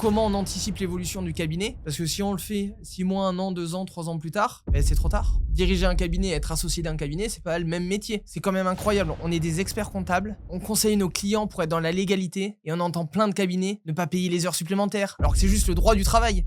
comment on anticipe l'évolution du cabinet. Parce que si on le fait 6 mois, 1 an, 2 ans, 3 ans plus tard, c'est trop tard. Diriger un cabinet, être associé d'un cabinet, c'est pas le même métier. C'est quand même incroyable. On est des experts comptables, on conseille nos clients pour être dans la légalité et on entend plein de cabinets ne pas payer les heures supplémentaires, alors que c'est juste le droit du travail.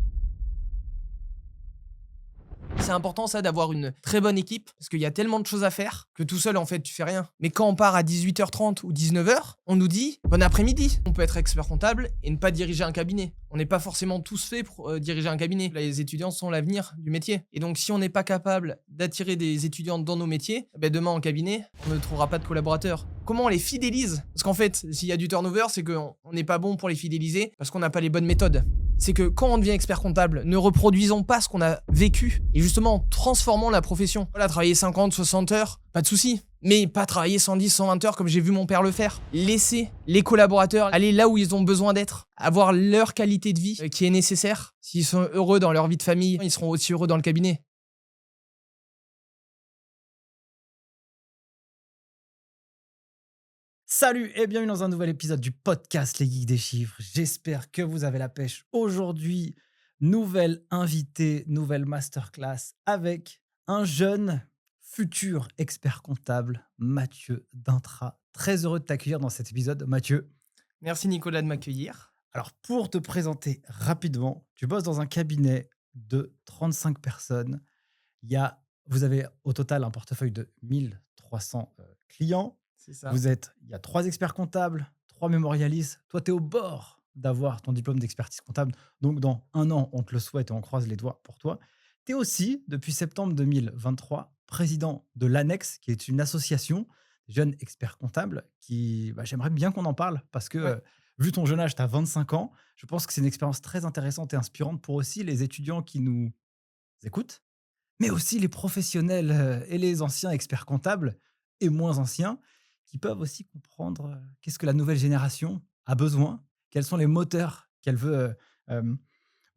C'est important ça d'avoir une très bonne équipe parce qu'il y a tellement de choses à faire que tout seul en fait tu fais rien. Mais quand on part à 18h30 ou 19h, on nous dit bon après-midi. On peut être expert comptable et ne pas diriger un cabinet. On n'est pas forcément tous faits pour diriger un cabinet. Les étudiants sont l'avenir du métier. Et donc si on n'est pas capable d'attirer des étudiants dans nos métiers, demain en cabinet, on ne trouvera pas de collaborateurs. Comment on les fidélise? Parce qu'en fait, s'il y a du turnover, c'est qu'on n'est pas bon pour les fidéliser parce qu'on n'a pas les bonnes méthodes. C'est que quand on devient expert comptable, ne reproduisons pas ce qu'on a vécu et justement transformons la profession. Voilà, travailler 50, 60 heures, pas de souci. Mais pas travailler 110, 120 heures comme j'ai vu mon père le faire. Laisser les collaborateurs aller là où ils ont besoin d'être, avoir leur qualité de vie qui est nécessaire. S'ils sont heureux dans leur vie de famille, ils seront aussi heureux dans le cabinet. Salut et bienvenue dans un nouvel épisode du podcast Les Geeks des Chiffres. J'espère que vous avez la pêche. Aujourd'hui, nouvelle invitée, nouvelle masterclass avec un jeune futur expert comptable, Mathieu Dintra. Très heureux de t'accueillir dans cet épisode, Mathieu. Merci Nicolas de m'accueillir. Alors, pour te présenter rapidement, tu bosses dans un cabinet de 35 personnes. Vous avez au total un portefeuille de 1300 clients. C'est ça. Il y a 3 experts comptables, 3 mémorialistes. Toi, tu es au bord d'avoir ton diplôme d'expertise comptable. Donc, dans 1 an, on te le souhaite et on croise les doigts pour toi. Tu es aussi, depuis septembre 2023, président de l'Annex, qui est une association de jeunes experts comptables j'aimerais bien qu'on en parle parce que, vu ton jeune âge, tu as 25 ans, je pense que c'est une expérience très intéressante et inspirante pour aussi les étudiants qui nous écoutent, mais aussi les professionnels et les anciens experts comptables et moins anciens qui peuvent aussi comprendre qu'est-ce que la nouvelle génération a besoin, quels sont les moteurs qu'elle veut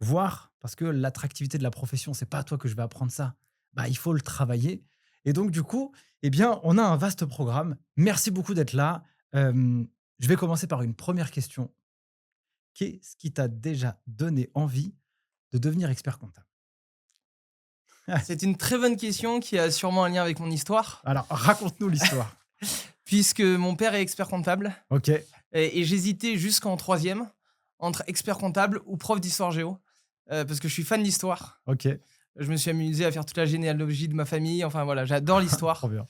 voir, parce que l'attractivité de la profession, c'est pas à toi que je vais apprendre ça. Il faut le travailler. Et donc, du coup, on a un vaste programme. Merci beaucoup d'être là. Je vais commencer par une première question. Qu'est-ce qui t'a déjà donné envie de devenir expert comptable? C'est une très bonne question qui a sûrement un lien avec mon histoire. Alors, raconte-nous l'histoire. Puisque mon père est expert comptable. Ok. Et j'hésitais jusqu'en 3e entre expert comptable ou prof d'histoire géo. Parce que je suis fan d'histoire. Ok. Je me suis amusé à faire toute la généalogie de ma famille. Enfin voilà, j'adore l'histoire. Trop bien.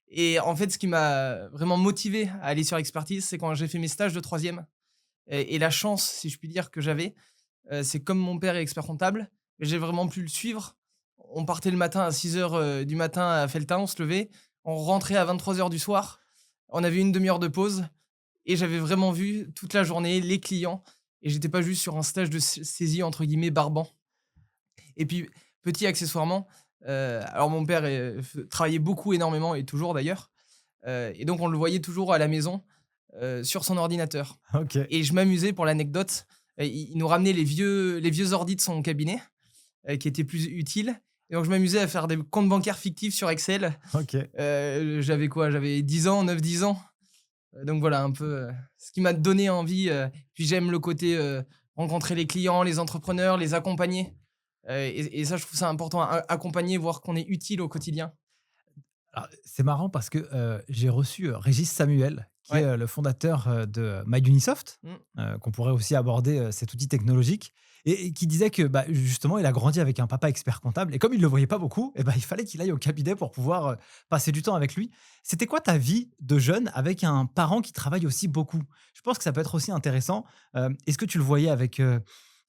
Et en fait, ce qui m'a vraiment motivé à aller sur expertise, c'est quand j'ai fait mes stages de 3e. Et la chance, si je puis dire, que j'avais, c'est comme mon père est expert comptable, j'ai vraiment pu le suivre. On partait le matin à 6h du matin à Felletin, on se levait. On rentrait à 23h du soir. On avait une demi-heure de pause. Et j'avais vraiment vu toute la journée les clients. Et j'étais pas juste sur un stage de saisie, entre guillemets, barbant. Et puis, petit accessoirement, alors mon père travaillait beaucoup, énormément, et toujours d'ailleurs. Et donc, on le voyait toujours à la maison sur son ordinateur. Ok. Et je m'amusais, pour l'anecdote, il nous ramenait les vieux ordis de son cabinet, qui étaient plus utiles. Et donc, je m'amusais à faire des comptes bancaires fictifs sur Excel. Ok. J'avais quoi? J'avais 10 ans, 9-10 ans. Donc voilà, un peu ce qui m'a donné envie. Puis j'aime le côté rencontrer les clients, les entrepreneurs, les accompagner. Et ça, je trouve ça important, accompagner, voir qu'on est utile au quotidien. Alors, c'est marrant parce que j'ai reçu Régis Samuel, qui est le fondateur de MyUnisoft, qu'on pourrait aussi aborder cet outil technologique, et qui disait que justement, il a grandi avec un papa expert comptable, et comme il ne le voyait pas beaucoup, il fallait qu'il aille au cabinet pour pouvoir passer du temps avec lui. C'était quoi ta vie de jeune avec un parent qui travaille aussi beaucoup? Je pense que ça peut être aussi intéressant. Est-ce que tu le voyais avec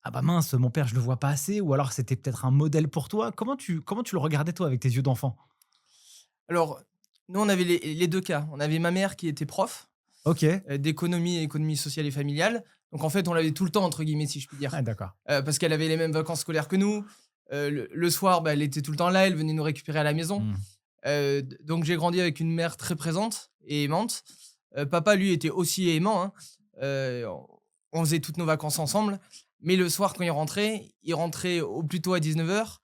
ah bah mince, mon père, je le vois pas assez, ou alors c'était peut-être un modèle pour toi? Comment tu le regardais, toi, avec tes yeux d'enfant? Alors, nous, on avait les 2 cas. On avait ma mère qui était prof Ok. d'économie, économie sociale et familiale. Donc, en fait, on l'avait tout le temps, entre guillemets, si je puis dire. Ah, d'accord. Parce qu'elle avait les mêmes vacances scolaires que nous. Le soir, elle était tout le temps là, elle venait nous récupérer à la maison. Donc, j'ai grandi avec une mère très présente et aimante. Papa, lui, était aussi aimant, hein. On faisait toutes nos vacances ensemble. Mais le soir, quand il rentrait au plus tôt à 19h.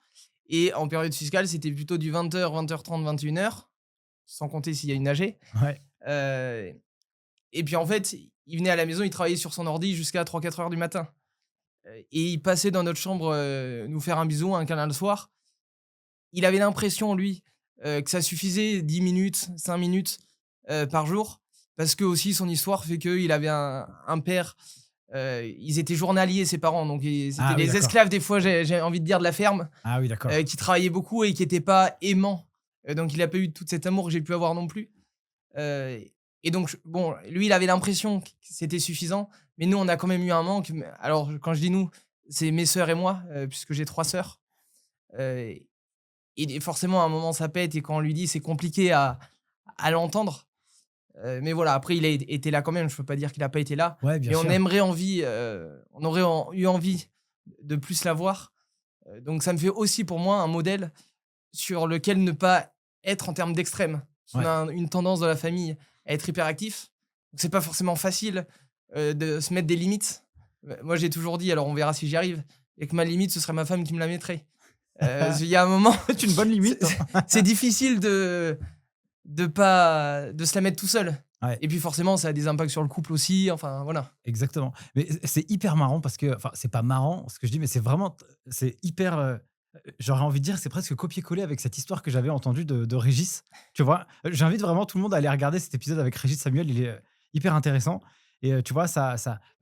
Et en période fiscale, c'était plutôt du 20h, 20h30, 21h, sans compter s'il y a une AG. Ouais. Et puis en fait, il venait à la maison, il travaillait sur son ordi jusqu'à 3-4 heures du matin. et il passait dans notre chambre nous faire un bisou, un câlin le soir. Il avait l'impression, lui, que ça suffisait 10 minutes, 5 minutes par jour, parce que aussi son histoire fait qu'il avait un père. Ils étaient journaliers, ses parents, donc c'était Ah oui, les d'accord. esclaves, des fois, j'ai envie de dire, de la ferme, Ah oui, d'accord. qui travaillaient beaucoup et qui n'étaient pas aimants. Donc il a pas eu tout cet amour que j'ai pu avoir non plus. Heu et donc bon, lui, il avait l'impression que c'était suffisant, mais nous, on a quand même eu un manque. Mais alors, quand je dis nous, c'est mes sœurs et moi, puisque j'ai 3 sœurs. Heu et forcément, à un moment, ça pète et quand on lui dit, c'est compliqué à l'entendre. Mais voilà, après, il a été là quand même, je peux pas dire qu'il a pas été là, Ouais, bien mais sûr. on aurait eu envie de plus l'avoir. Donc ça me fait aussi pour moi un modèle sur lequel ne pas être en termes d'extrême. Parce qu'on Ouais. a une tendance dans la famille à être hyperactif. Donc c'est pas forcément facile, de se mettre des limites. Moi, j'ai toujours dit, alors on verra si j'y arrive, et que ma limite, ce serait ma femme qui me la mettrait. Il y a un moment, C'est une bonne c'est limite, c'est hein. c'est difficile de se la mettre tout seul. Ouais. Et puis forcément, ça a des impacts sur le couple aussi, enfin voilà. Exactement. Mais c'est hyper marrant parce que, enfin, c'est pas marrant ce que je dis, mais c'est vraiment, c'est hyper. J'aurais envie de dire, c'est presque copier-coller avec cette histoire que j'avais entendue de Régis. Tu vois, j'invite vraiment tout le monde à aller regarder cet épisode avec Régis Samuel. Il est hyper intéressant. Et tu vois,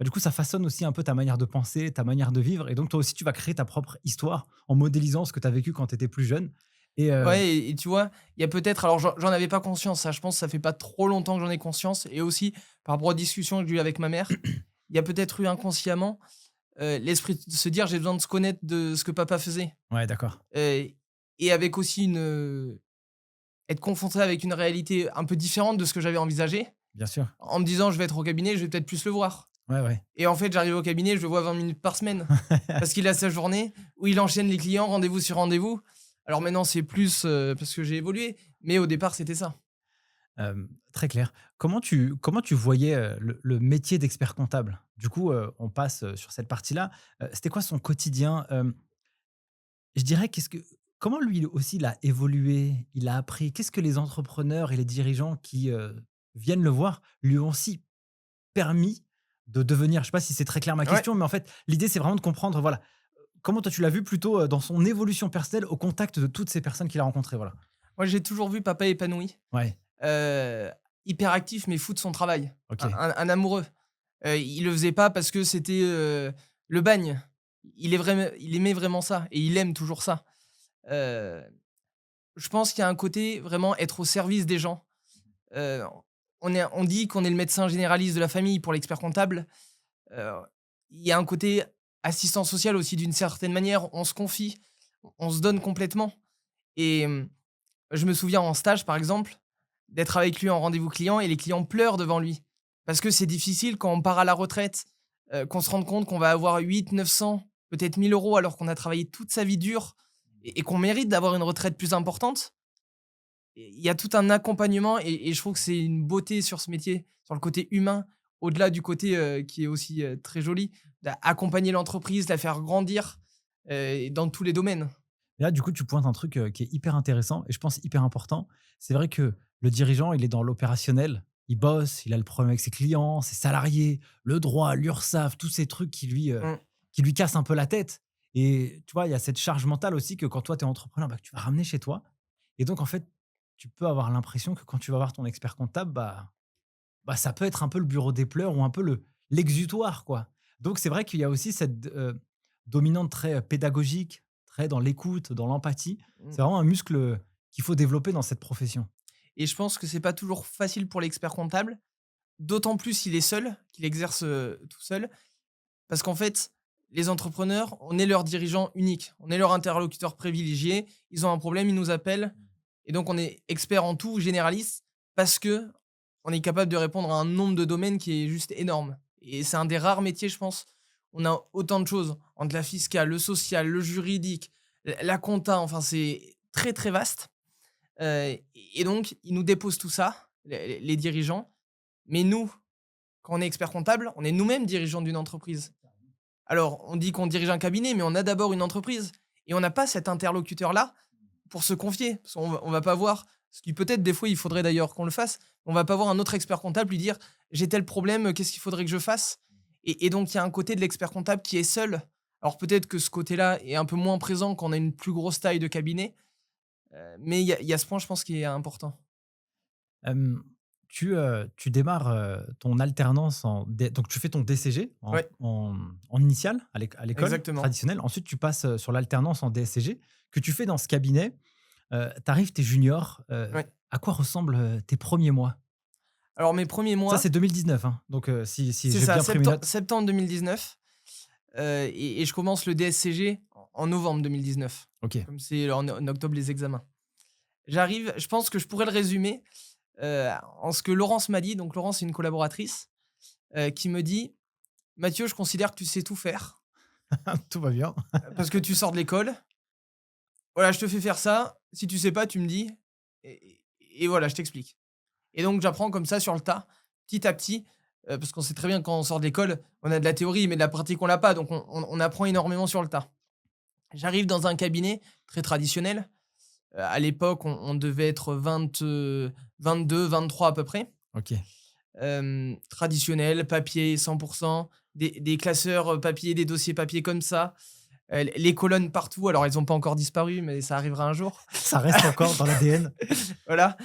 du coup, ça façonne aussi un peu ta manière de penser, ta manière de vivre. Et donc, toi aussi, tu vas créer ta propre histoire en modélisant ce que tu as vécu quand tu étais plus jeune. Et Ouais, et tu vois, il y a peut-être, alors j'en avais pas conscience, ça, je pense que ça fait pas trop longtemps que j'en ai conscience, et aussi par rapport aux discussions que j'ai eues avec ma mère, il y a peut-être eu inconsciemment, l'esprit de se dire: «J'ai besoin de se connaître de ce que papa faisait». ouais, d'accord, Heu et avec aussi être confronté avec une réalité un peu différente de ce que j'avais envisagé, bien sûr. en me disant: «Je vais être au cabinet, je vais peut-être plus le voir». Ouais, ouais. Et en fait, j'arrive au cabinet, je le vois 20 minutes par semaine. Parce qu'il a sa journée où il enchaîne les clients, rendez-vous sur rendez-vous. Alors maintenant, c'est plus, parce que j'ai évolué, mais au départ, c'était ça. Très clair. Comment tu voyais, le métier d'expert comptable? Du coup, on passe, sur cette partie-là. C'était quoi son quotidien? Je dirais comment lui aussi il a évolué, il a appris? Qu'est-ce que les entrepreneurs et les dirigeants qui, viennent le voir lui ont aussi permis de devenir? Je sais pas si c'est très clair ma Ouais, question, mais en fait, l'idée c'est vraiment de comprendre, voilà, comment toi tu l'as vu plutôt, dans son évolution personnelle au contact de toutes ces personnes qu'il a rencontrées? Voilà. moi, j'ai toujours vu papa épanoui, Ouais, heu, hyperactif, mais fou de son travail, OK. un amoureux. Il le faisait pas parce que c'était, le bagne. Il aimait vraiment ça et il aime toujours ça. Heu, je pense qu'il y a un côté vraiment être au service des gens. Heu, on dit qu'on est le médecin généraliste de la famille pour l'expert comptable. Heu, il y a un côté assistant social aussi d'une certaine manière. On se confie, on se donne complètement et je me souviens en stage, par exemple, d'être avec lui en rendez-vous client et les clients pleurent devant lui. Parce que c'est difficile quand on part à la retraite, qu'on se rende compte qu'on va avoir 800, 900, peut-être 1 000 € alors qu'on a travaillé toute sa vie dure et qu'on mérite d'avoir une retraite plus importante. Et il y a tout un accompagnement et je trouve que c'est une beauté sur ce métier, sur le côté humain, au-delà du côté, qui est aussi, très joli, d'accompagner l'entreprise, la faire grandir, et dans tous les domaines. Et là, du coup, tu pointes un truc, qui est hyper intéressant et je pense hyper important. C'est vrai que le dirigeant, il est dans l'opérationnel. Il bosse, il a le problème avec ses clients, ses salariés, le droit, l'URSSAF, tous ces trucs Mmh. qui lui cassent un peu la tête. Et tu vois, il y a cette charge mentale aussi que quand toi, tu es entrepreneur, bah, que tu vas ramener chez toi. Et donc, en fait, tu peux avoir l'impression que quand tu vas voir ton expert comptable, bah, ça peut être un peu le bureau des pleurs ou un peu l'exutoire, quoi. Donc c'est vrai qu'il y a aussi cette, dominante très, pédagogique, très dans l'écoute, dans l'empathie. Mmh. C'est vraiment un muscle, qu'il faut développer dans cette profession. Et je pense que c'est pas toujours facile pour l'expert comptable, d'autant plus s'il est seul, qu'il exerce, tout seul. Parce qu'en fait, les entrepreneurs, on est leur dirigeant unique, on est leur interlocuteur privilégié. Ils ont un problème, ils nous appellent et donc on est expert en tout, généraliste, parce que on est capable de répondre à un nombre de domaines qui est juste énorme et c'est un des rares métiers, je pense. On a autant de choses entre la fiscale, le social, le juridique, la compta, enfin c'est très, très vaste. Et donc ils nous déposent tout ça, les dirigeants, mais nous, quand on est expert comptable, on est nous-mêmes dirigeants d'une entreprise. Alors, on dit qu'on dirige un cabinet, mais on a d'abord une entreprise et on n'a pas cet interlocuteur-là pour se confier. Parce qu'on va pas voir, ce qui peut-être des fois il faudrait d'ailleurs qu'on le fasse, on va pas voir un autre expert comptable lui dire: «J'ai tel problème, qu'est-ce qu'il faudrait que je fasse?» Et donc il y a un côté de l'expert comptable qui est seul Alors peut-être que ce côté-là est un peu moins présent quand on a une plus grosse taille de cabinet, mais il y a ce point, je pense, qui est important. Hem, tu démarres, ton alternance donc tu fais ton DCG Ouais, en initial à l'école exactement. traditionnelle. Ensuite, tu passes, sur l'alternance en DSCG que tu fais dans ce cabinet. Tu arrives, tu es junior. Ouais. À quoi ressemblent, tes premiers mois? Alors mes premiers Ça, mois, c'est 2019, hein, donc si c'est j'ai ça, bien pris mes notes. septembre 2019, et je commence le DSCG en novembre 2019, OK. comme c'est en octobre les examens. J'arrive, je pense que je pourrais le résumer, en ce que Laurence m'a dit. Donc Laurence, c'est une collaboratrice, qui me dit: «Mathieu, je considère que tu sais tout faire, Tout va bien. parce que tu sors de l'école. Voilà, je te fais faire ça. Si tu sais pas, tu me dis et voilà, je t'explique». Et donc j'apprends comme ça sur le tas, petit à petit, parce qu'on sait très bien que quand on sort de l'école, on a de la théorie, mais de la pratique, on l'a pas. Donc on apprend énormément sur le tas. J'arrive dans un cabinet très traditionnel. À l'époque, on devait être 22-23 à peu près. OK. Traditionnel, papier 100%, des classeurs papier, des dossiers papier comme ça, les colonnes partout. Alors elles ont pas encore disparu, mais ça arrivera un jour. Ça reste encore dans l'ADN. Voilà.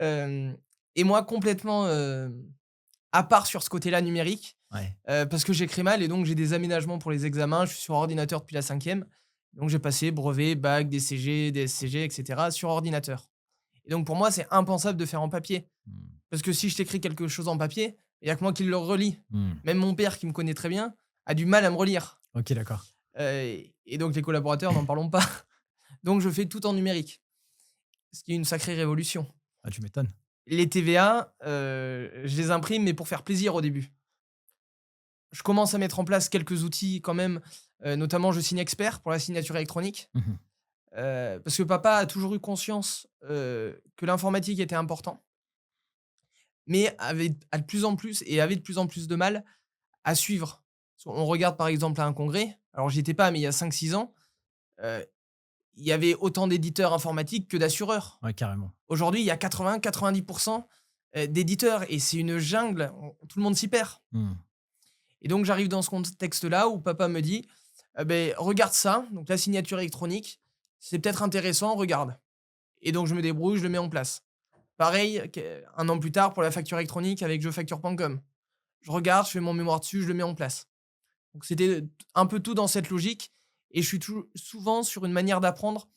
Hem Et moi complètement, à part sur ce côté-là numérique, Ouais. parce que j'écris mal et donc j'ai des aménagements pour les examens. Je suis sur ordinateur depuis la 5e, donc j'ai passé brevet, bac, DCG, DSCG et cetera sur ordinateur et donc pour moi, c'est impensable de faire en papier. Mmh. Parce que si je t'écris quelque chose en papier, il y a que moi qui le relis. Mmh. Même mon père qui me connaît très bien a du mal à me relire, OK, d'accord. et donc les collaborateurs, n'en parlons pas. Donc je fais tout en numérique, ce qui est une sacrée révolution. Ah, tu m'étonnes. Les TVA, je les imprime, mais pour faire plaisir au début. Je commence à mettre en place quelques outils quand même, notamment je signe Expert pour la signature électronique, Mmh. parce que papa a toujours eu conscience, que l'informatique était important, mais avait de plus en plus de mal à suivre. On regarde par exemple à un congrès, alors j'y étais pas, mais il y a 5-6 ans, heu, il y avait autant d'éditeurs informatiques que d'assureurs. Ouais, carrément. Aujourd'hui, il y a 80-90 d'éditeurs et c'est une jungle, on tout le monde s'y perd. Mmh. Et donc j'arrive dans ce contexte-là où papa me dit: regarde ça, donc la signature électronique, c'est peut-être intéressant, regarde». Et donc je me débrouille, je le mets en place. Pareil, 1 an plus tard pour la facture électronique avec jefacture.com. Je regarde, je fais mon mémoire dessus, je le mets en place. Donc c'était un peu tout dans cette logique et je suis souvent sur une manière d'apprendre,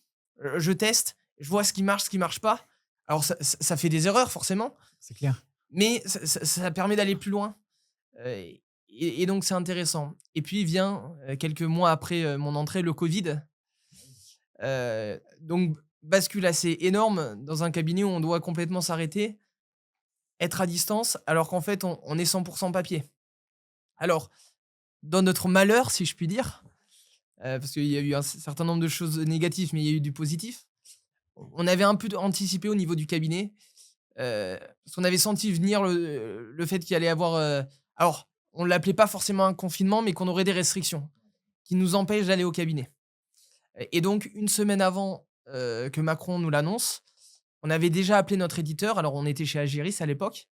je teste, je vois ce qui marche, ce qui marche pas. Alors ça fait des erreurs forcément, C'est clair. mais ça permet d'aller plus loin, et donc c'est intéressant. Et puis vient, quelques mois après, mon entrée, le covid, donc bascule assez énorme dans un cabinet où on doit complètement s'arrêter, être à distance, alors qu'en fait on est 100 papier. Alors, dans notre malheur, si je puis dire, parce qu'il y a eu un certain nombre de choses négatives, mais il y a eu du positif. On avait un peu anticipé au niveau du cabinet, parce qu'on avait senti venir le fait qu'il allait avoir, alors on l'appelait pas forcément un confinement, mais qu'on aurait des restrictions qui nous empêchent d'aller au cabinet. Et donc une semaine avant, que Macron nous l'annonce, on avait déjà appelé notre éditeur, alors on était chez Agiris à l'époque,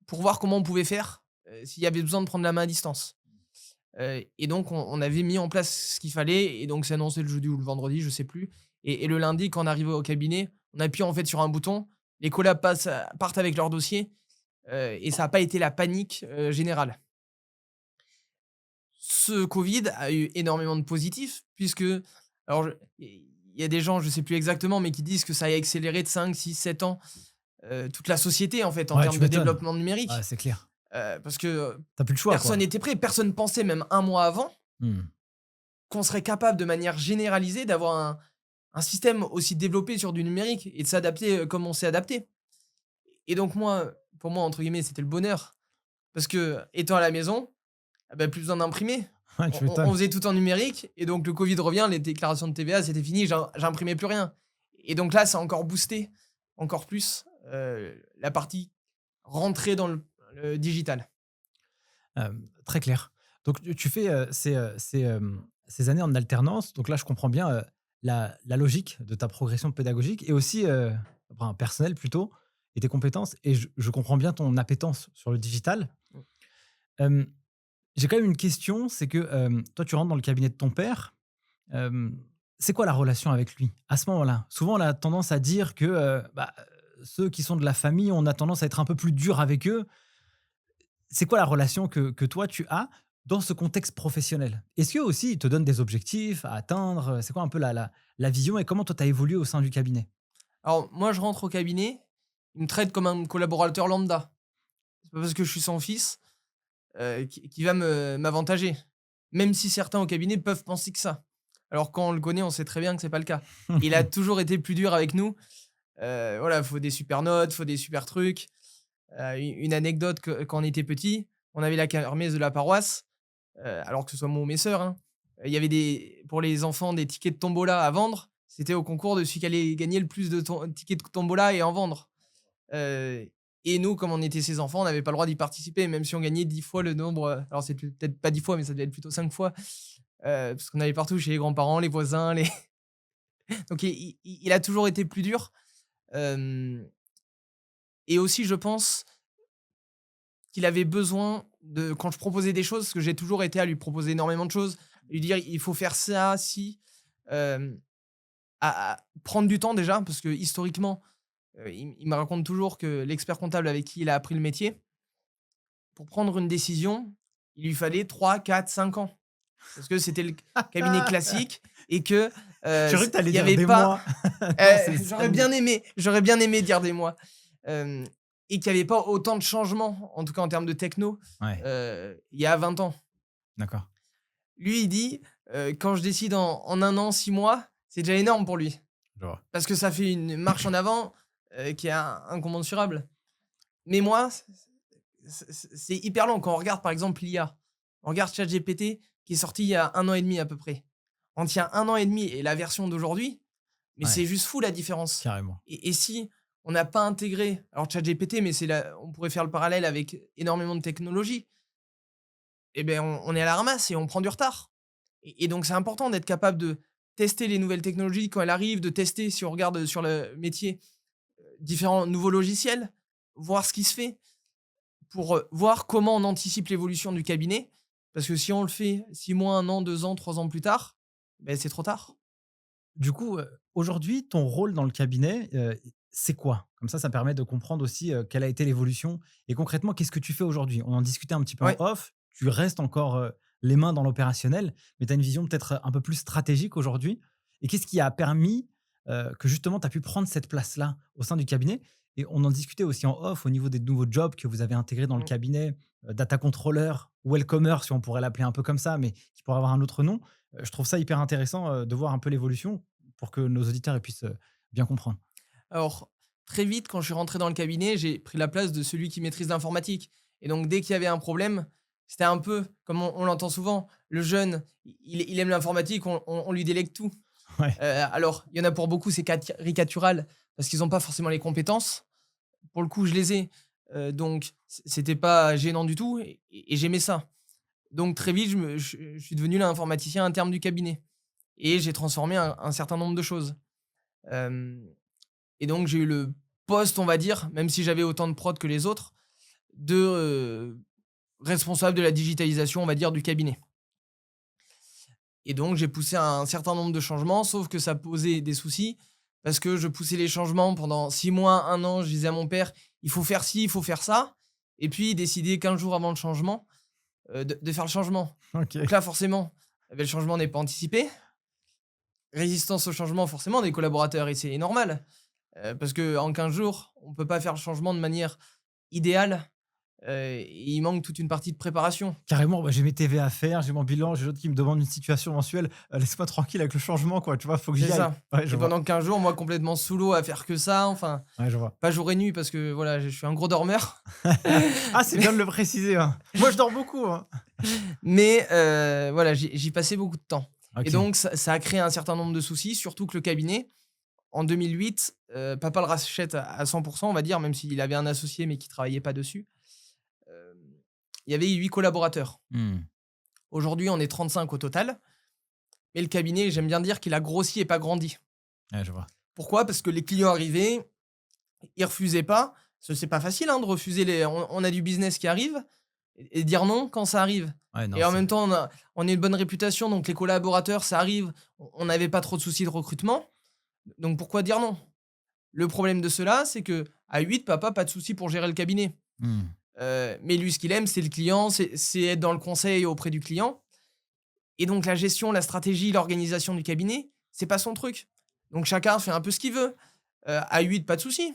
pour voir comment on pouvait faire, s'il y avait besoin de prendre la main à distance. Et donc on avait mis en place ce qu'il fallait et donc c'est annoncé le jeudi ou le vendredi, je sais plus, et le lundi quand on arrivait au cabinet, on appuie en fait sur un bouton, les collabs partent avec leur dossier, et ça a pas été la panique, générale. Ce Covid a eu énormément de positifs puisque alors il y a des gens, je sais plus exactement, mais qui disent que ça a accéléré de 5-6-7 ans, toute la société en fait en Ouais, termes tu de m'étonnes. développement Ouais, numérique. c'est clair. Parce que Tu plus le choix, personne quoi. n'était prêt, personne pensait même un mois avant Mmh. qu'on serait capable de manière généralisée d'avoir un système aussi développé sur du numérique et de s'adapter, comme on s'est adapté. Et donc moi, pour moi, entre guillemets, c'était le bonheur. Parce que étant à la maison, ah bah, plus besoin d'imprimer. Ouais, On tu on m'étonnes. faisait tout en numérique et donc le Covid revient, les déclarations de TVA, c'était fini, j'imprimais plus rien. Et donc là, ça a encore boosté, encore plus, la partie rentrée dans le digital. Très clair. Donc tu fais, ces années en alternance. Donc là, je comprends bien, la logique de ta progression pédagogique et aussi, enfin personnelle plutôt, et tes compétences, et je comprends bien ton appétence sur le digital. Mmh. Hem, J'ai quand même une question, c'est que toi, tu rentres dans le cabinet de ton père. euh, c'est quoi la relation avec lui à ce moment-là? Souvent, on a tendance à dire que ceux qui sont de la famille, on a tendance à être un peu plus dur avec eux. C'est quoi la relation que toi, tu as dans ce contexte professionnel? Est-ce que aussi, il te donne des objectifs à atteindre? C'est quoi un peu la vision et comment toi, tu as évolué au sein du cabinet? Alors, moi, je rentre au cabinet, il me traite comme un collaborateur lambda. C'est pas parce que je suis son fils qui va m'avantager. Même si certains au cabinet peuvent penser que ça. Alors, quand on le connaît, on sait très bien que c'est pas le cas. Il a toujours été plus dur avec nous. Voilà, faut des super notes, faut des super trucs. Une anecdote, quand on était petit, on avait la kermesse de la paroisse, alors que ce soit moi ou mes sœurs, hein, il y avait pour les enfants des tickets de tombola à vendre. C'était au concours de celui qui allait gagner le plus de tickets de tombola et en vendre. Heu et nous, comme on était ses enfants, on n'avait pas le droit d'y participer, même si on gagnait 10 fois le nombre, alors c'est peut-être pas 10 fois, mais ça devait être plutôt 5 fois, parce qu'on allait partout chez les grands-parents, les voisins, les donc il a toujours été plus dur, hem et aussi je pense qu'il avait besoin de quand je proposais des choses, parce que j'ai toujours été à lui proposer énormément de choses, lui dire: «Il faut faire ça, si», hem, à prendre du temps déjà, parce que historiquement, il me raconte toujours que l'expert comptable avec qui il a appris le métier, pour prendre une décision, il lui fallait 3, 4, 5 ans. Parce que c'était le cabinet classique et que, J'ai cru que tu allais il y dire avait des pas mois. Non, c'est j'aurais bien aimé dire des mois, hem et qu'il y avait pas autant de changements, en tout cas en termes de techno, Ouais, il y a 20 ans. d'accord. Lui, il dit, quand je décide en 1 an, 6 mois, c'est déjà énorme pour lui. Je vois. Parce que ça fait une marche en avant, qui est incommensurable. Mais moi, c'est hyper long. Quand on regarde, par exemple, l'IA, on regarde ChatGPT qui est sorti il y a 1 an et demi à peu près. Entre il y a 1 an et demi et la version d'aujourd'hui, mais Ouais, c'est juste fou la différence. carrément. Et si on n'a pas intégré, alors ChatGPT, mais on pourrait faire le parallèle avec énormément de technologies, eh ben on est à la ramasse et on prend du retard. Et donc c'est important d'être capable de tester les nouvelles technologies quand elles arrivent, de tester, si on regarde sur le métier, différents nouveaux logiciels, voir ce qui se fait pour, voir comment on anticipe l'évolution du cabinet. Parce que si on le fait 6 mois, 1 an, 2 ans, 3 ans plus tard, ben c'est trop tard. Du coup, aujourd'hui, ton rôle dans le cabinet, c'est quoi? Comme ça permet de comprendre aussi, quelle a été l'évolution et concrètement, qu'est-ce que tu fais aujourd'hui? On en discutait un petit peu en Ouais. off, tu restes encore, les mains dans l'opérationnel, mais tu as une vision peut-être un peu plus stratégique aujourd'hui et qu'est-ce qui a permis, que justement tu as pu prendre cette place-là au sein du cabinet? Et on en discutait aussi en off au niveau des nouveaux jobs que vous avez intégrés dans le Mmh. cabinet, data controller, welcomer si on pourrait l'appeler un peu comme ça, mais qui pourrait avoir un autre nom. Je trouve ça hyper intéressant, de voir un peu l'évolution pour que nos auditeurs ils puissent, bien comprendre. Alors, très vite, quand je suis rentré dans le cabinet, j'ai pris la place de celui qui maîtrise l'informatique. Et donc, dès qu'il y avait un problème, c'était un peu comme on l'entend souvent, le jeune, il aime l'informatique, on lui délègue tout. Ouais, Alors, il y en a pour beaucoup, c'est caricatural, parce qu'ils n'ont pas forcément les compétences. Pour le coup, je les ai. Donc, c'était pas gênant du tout, et j'aimais ça. Donc, très vite, je suis devenu l'informaticien interne du cabinet. Et j'ai transformé un certain nombre de choses. Hem Et donc j'ai eu le poste, on va dire, même si j'avais autant de prod que les autres, de, responsable de la digitalisation, on va dire, du cabinet. Et donc j'ai poussé un certain nombre de changements, sauf que ça posait des soucis parce que je poussais les changements pendant 6 mois, 1 an. Je disais à mon père: «Il faut faire ci, il faut faire ça», et puis il décidait 15 jours avant le changement, de faire le changement. OK. Donc là, forcément, le changement n'est pas anticipé. Résistance au changement, forcément, des collaborateurs, et c'est normal. Parce qu'en 15 jours, on peut pas faire le changement de manière idéale, et il manque toute une partie de préparation. Carrément, bah, j'ai mes TV à faire, j'ai mon bilan, j'ai l'autre qui me demande une situation mensuelle, laisse-moi tranquille avec le changement quoi, tu vois? Faut que C'est j'y aille. ça. Ouais, je Et vois. pendant 15 jours, moi complètement sous l'eau à faire que ça, enfin, Ouais, je vois. pas jour et nuit parce que voilà, je suis un gros dormeur. Ah, c'est Mais bien de le préciser, hein. Moi, je dors beaucoup, hein. voilà, j'y passais beaucoup de temps. Et OK. donc ça a créé un certain nombre de soucis, surtout que le cabinet, en 2008, papa le rachète à 100 on va dire, même s'il avait un associé mais qui travaillait pas dessus. Hem, il y avait 8 collaborateurs. Mmh. Aujourd'hui, on est 35 au total. Mais le cabinet, j'aime bien dire qu'il a grossi et pas grandi. Ouais, je vois. Pourquoi? Parce que les clients arrivaient, ils refusaient pas. Parce que c'est pas facile, hein, de refuser on a du business qui arrive. et dire non quand ça arrive. Ouais, non, Et en c'est même temps, on a une bonne réputation, donc les collaborateurs, ça arrive, on n'avait pas trop de soucis de recrutement, donc pourquoi dire non? Le problème de cela, c'est que à 8, papa, pas de souci pour gérer le cabinet. mmh, Mais lui, ce qu'il aime, c'est le client, c'est être dans le conseil auprès du client. Et donc la gestion, la stratégie, l'organisation du cabinet, c'est pas son truc. Donc chacun fait un peu ce qu'il veut. À 8, pas de souci.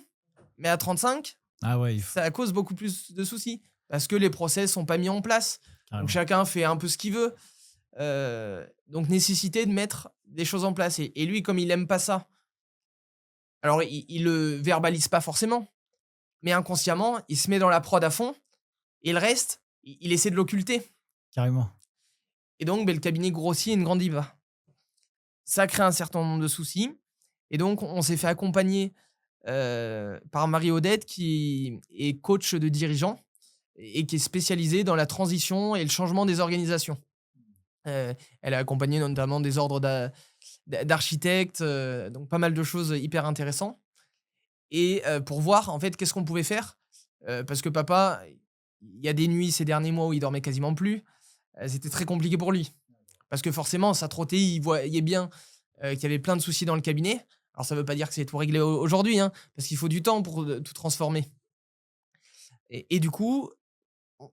Mais à 35, ah ouais, il faut ça cause beaucoup plus de soucis. Parce que les process sont pas mis en place. Donc carrément. chacun fait un peu ce qu'il veut. Donc nécessité de mettre des choses en place. Et lui, comme il aime pas ça, alors il le verbalise pas forcément, mais inconsciemment, il se met dans la prod à fond. Et le reste, il essaie de l'occulter. Carrément. Et donc, le cabinet grossit et ne grandit pas. Ça crée un certain nombre de soucis. Et donc, on s'est fait accompagner par Marie-Odette, qui est coach de dirigeants et qui est spécialisée dans la transition et le changement des organisations. Elle a accompagné notamment des ordres d'architectes, donc pas mal de choses hyper intéressantes. Et pour voir, en fait, qu'est-ce qu'on pouvait faire. Parce que papa, il y a des nuits ces derniers mois où il dormait quasiment plus. C'était très compliqué pour lui. Parce que forcément, ça trottait, il voyait bien qu'il y avait plein de soucis dans le cabinet. Alors, ça veut pas dire que c'est tout réglé aujourd'hui, hein, parce qu'il faut du temps pour tout transformer. Et du coup,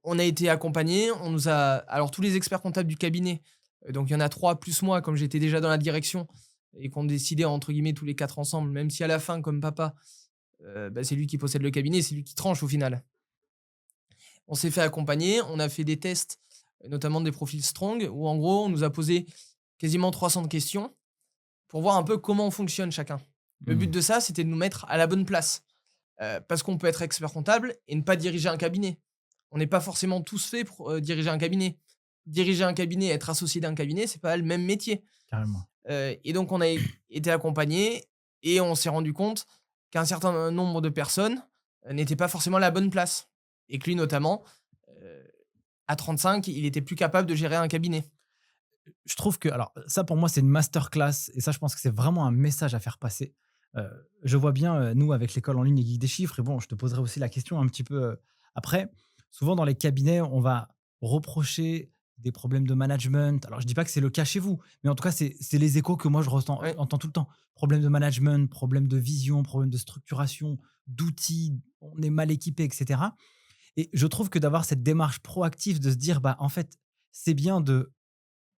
on a été accompagnés. On nous a. Alors, tous les experts comptables du cabinet, donc il y en a 3 plus moi, comme j'étais déjà dans la direction, et qu'on décidait entre guillemets tous les 4 ensemble, même si à la fin, comme papa, c'est lui qui possède le cabinet, c'est lui qui tranche au final. On s'est fait accompagner, on a fait des tests, notamment des profils strong, où en gros, on nous a posé quasiment 300 questions pour voir un peu comment on fonctionne chacun. Le but Mmh. de ça, c'était de nous mettre à la bonne place. Parce qu'on peut être expert comptable et ne pas diriger un cabinet. On n'est pas forcément tous faits pour diriger un cabinet. Diriger un cabinet, être associé d'un cabinet, c'est pas le même métier. Carrément. Et donc, on a été accompagnés et on s'est rendu compte qu'un certain nombre de personnes n'étaient pas forcément à la bonne place. Et que lui, notamment, euh, à 35, il était plus capable de gérer un cabinet. Je trouve que alors ça pour moi c'est une masterclass et ça je pense que c'est vraiment un message à faire passer. Heu, je vois bien, nous avec l'école en ligne et Geek des chiffres et bon, je te poserai aussi la question un petit peu, après. Souvent dans les cabinets, on va reprocher des problèmes de management. Alors je dis pas que c'est le cas chez vous, mais en tout cas c'est les échos que moi je ressens Ouais. entends tout le temps. Problème de management, problème de vision, problème de structuration, d'outils, on est mal équipé et cetera et je trouve que d'avoir cette démarche proactive de se dire: «Bah, en fait, c'est bien de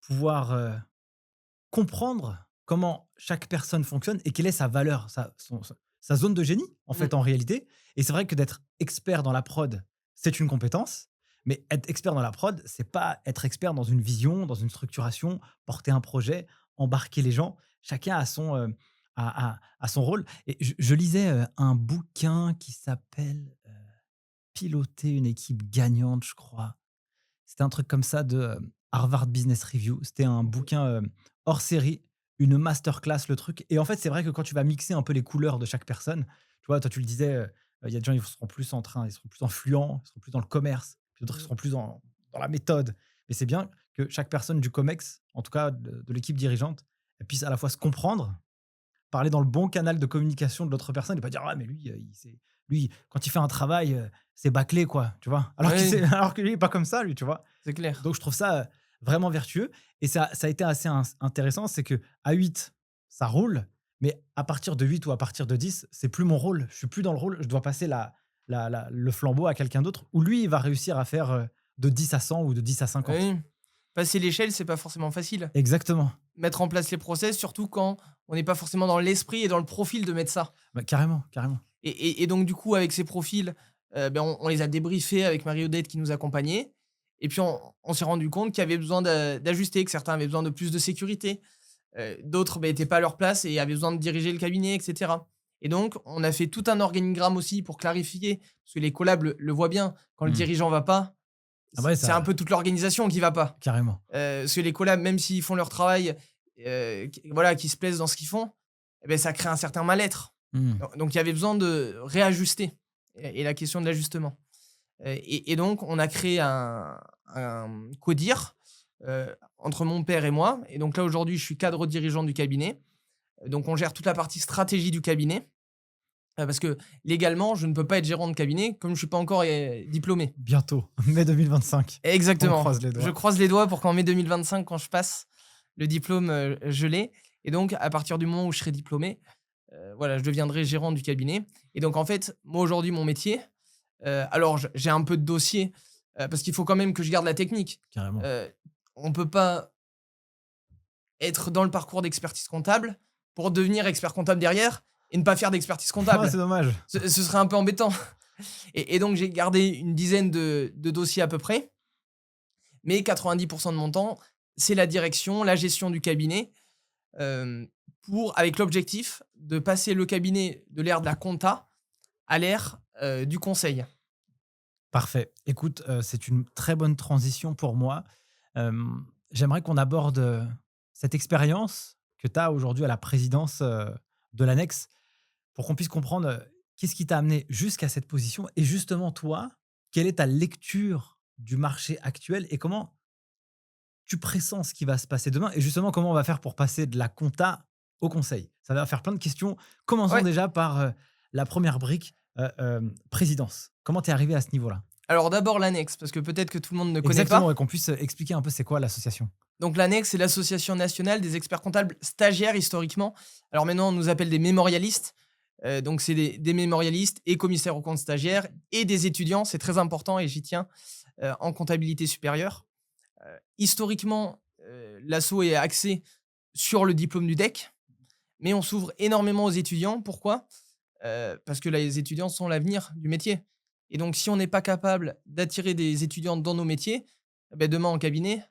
pouvoir, comprendre comment chaque personne fonctionne et quelle est sa valeur, sa zone de génie, en Mm. fait, en réalité. Et c'est vrai que d'être expert dans la prod, c'est une compétence, mais être expert dans la prod, c'est pas être expert dans une vision, dans une structuration, porter un projet, embarquer les gens. Chacun a son rôle. Et je lisais un bouquin qui s'appelle Piloter une équipe gagnante, je crois. C'était un truc comme ça de, Harvard Business Review. C'était un bouquin, hors série, une masterclass le truc et en fait, c'est vrai que quand tu vas mixer un peu les couleurs de chaque personne, tu vois, toi tu le disais, il y a des gens, ils seront plus influents, ils seront plus dans le commerce, puis d'autres, ils Mm. seront plus dans la méthode. Mais c'est bien que chaque personne du COMEX, en tout cas de l'équipe dirigeante, elle puisse à la fois se comprendre, parler dans le bon canal de communication de l'autre personne et pas dire: «Ah mais lui, lui quand il fait un travail, c'est bâclé quoi», tu vois? Alors qu'il Oui, sait alors que lui il est pas comme ça lui, tu vois? c'est clair. Donc je trouve ça, vraiment vertueux et ça a été assez intéressant, c'est que à 8 ça roule, mais à partir de 8 ou à partir de 10 c'est plus mon rôle. Je suis plus dans le rôle, je dois passer le flambeau à quelqu'un d'autre où lui, il va réussir à faire, de 10 à 100 ou de 10 à 50. Oui. Passer l'échelle, c'est pas forcément facile. Exactement. Mettre en place les process, surtout quand on n'est pas forcément dans l'esprit et dans le profil de mettre ça. Bah, carrément, carrément. Et donc, du coup, avec ces profils, on les a débriefés avec Marie-Odette qui nous accompagnait. Et puis, on s'est rendu compte qu'il y avait besoin d'ajuster, que certains avaient besoin de plus de sécurité. D'autres n'étaient pas à leur place et avaient besoin de diriger le cabinet, etc. Et donc, on a fait tout un organigramme aussi pour clarifier, parce que les collabs le voient bien. Quand le Mmh. dirigeant va pas, Ah ouais, c'est un ça peu toute l'organisation qui va pas. carrément. Parce que les collabs, même s'ils font leur travail, voilà, qu'ils se plaisent dans ce qu'ils font, eh ben, ça crée un certain mal-être. Mmh. Donc il y avait besoin de réajuster et la question de l'ajustement. Et donc on a créé un CODIR entre mon père et moi. Et donc là aujourd'hui, je suis cadre dirigeant du cabinet. Donc on gère toute la partie stratégie du cabinet. Parce que légalement, je ne peux pas être gérant de cabinet comme je suis pas encore diplômé. Bientôt, mai 2025. On Exactement. croise les Je doigts. croise les doigts pour qu'en mai 2025, quand je passe le diplôme, je l'ai. Et donc, à partir du moment où je serai diplômé, voilà, je deviendrai gérant du cabinet. Et donc, en fait, moi, aujourd'hui, mon métier, alors j'ai un peu de dossier, parce qu'il faut quand même que je garde la technique. Carrément. On peut pas être dans le parcours d'expertise comptable pour devenir expert comptable derrière et ne pas faire d'expertise Ah, comptable. c'est dommage. Ce serait un peu embêtant. Et donc, j'ai gardé une dizaine de dossiers à peu près. Mais 90% de mon temps, c'est la direction, la gestion du cabinet, avec l'objectif de passer le cabinet de l'ère de la compta à l'ère du conseil. Parfait. Écoute, c'est une très bonne transition pour moi. J'aimerais qu'on aborde cette expérience que tu as aujourd'hui à la présidence de l'annexe pour qu'on puisse comprendre qu'est-ce qui t'a amené jusqu'à cette position et justement toi, quelle est ta lecture du marché actuel et comment tu pressens ce qui va se passer demain et justement comment on va faire pour passer de la compta au conseil. Ça va faire plein de questions. Commençons Ouais. déjà par la première brique, présidence. Comment tu es arrivé à ce niveau-là? Alors d'abord l'annexe, parce que peut-être que tout le monde ne connaît Exactement, pas. et qu'on puisse expliquer un peu c'est quoi l'association. Donc l'annexe, c'est l'Association nationale des experts comptables stagiaires historiquement. Alors maintenant, on nous appelle des mémorialistes. Donc c'est des mémorialistes et commissaires aux comptes stagiaires et des étudiants, c'est très important et j'y tiens, en comptabilité supérieure. Historiquement, l'asso est axé sur le diplôme du DEC, mais on s'ouvre énormément aux étudiants. Pourquoi? Parce que les étudiants sont l'avenir du métier. Et donc si on n'est pas capable d'attirer des étudiants dans nos métiers, demain en cabinet,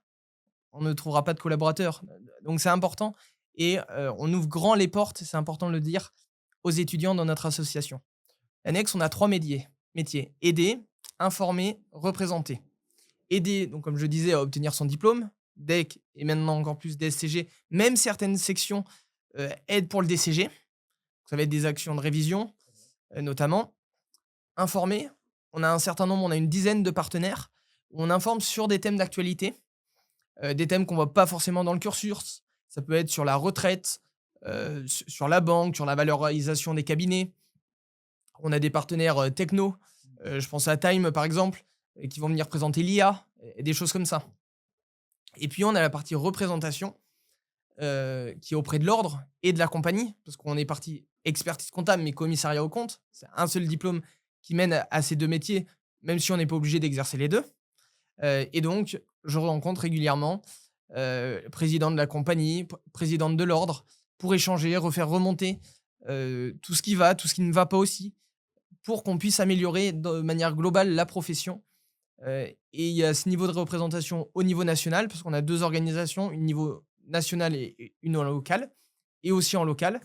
on ne trouvera pas de collaborateurs. Donc c'est important et on ouvre grand les portes, c'est important de le dire, aux étudiants dans notre association. L'annexe, on a 3 métiers: aider, informer, représenter. Aider, donc comme je disais, à obtenir son diplôme, DEC et maintenant encore plus DSCG, même certaines sections aident pour le DCG. Ça va être des actions de révision, notamment. Informer, on a un certain nombre, on a une dizaine de partenaires où on informe sur des thèmes d'actualité. Des thèmes qu'on voit pas forcément dans le cursus. Ça peut être sur la retraite, sur la banque, sur la valorisation des cabinets. On a des partenaires, techno, je pense à Time par exemple, qui vont venir présenter l'IA et des choses comme ça. Et puis on a la partie représentation, qui est auprès de l'ordre et de la compagnie, parce qu'on est partie expertise comptable, mais commissariat aux comptes. C'est un seul diplôme qui mène à ces 2 métiers, même si on n'est pas obligé d'exercer les 2. Et donc, je rencontre régulièrement président de la compagnie, présidente de l'ordre, pour échanger, refaire remonter tout ce qui va, tout ce qui ne va pas aussi, pour qu'on puisse améliorer de manière globale la profession. Et il y a ce niveau de représentation au niveau national, parce qu'on a 2 organisations, une niveau national et une en local, et aussi en local,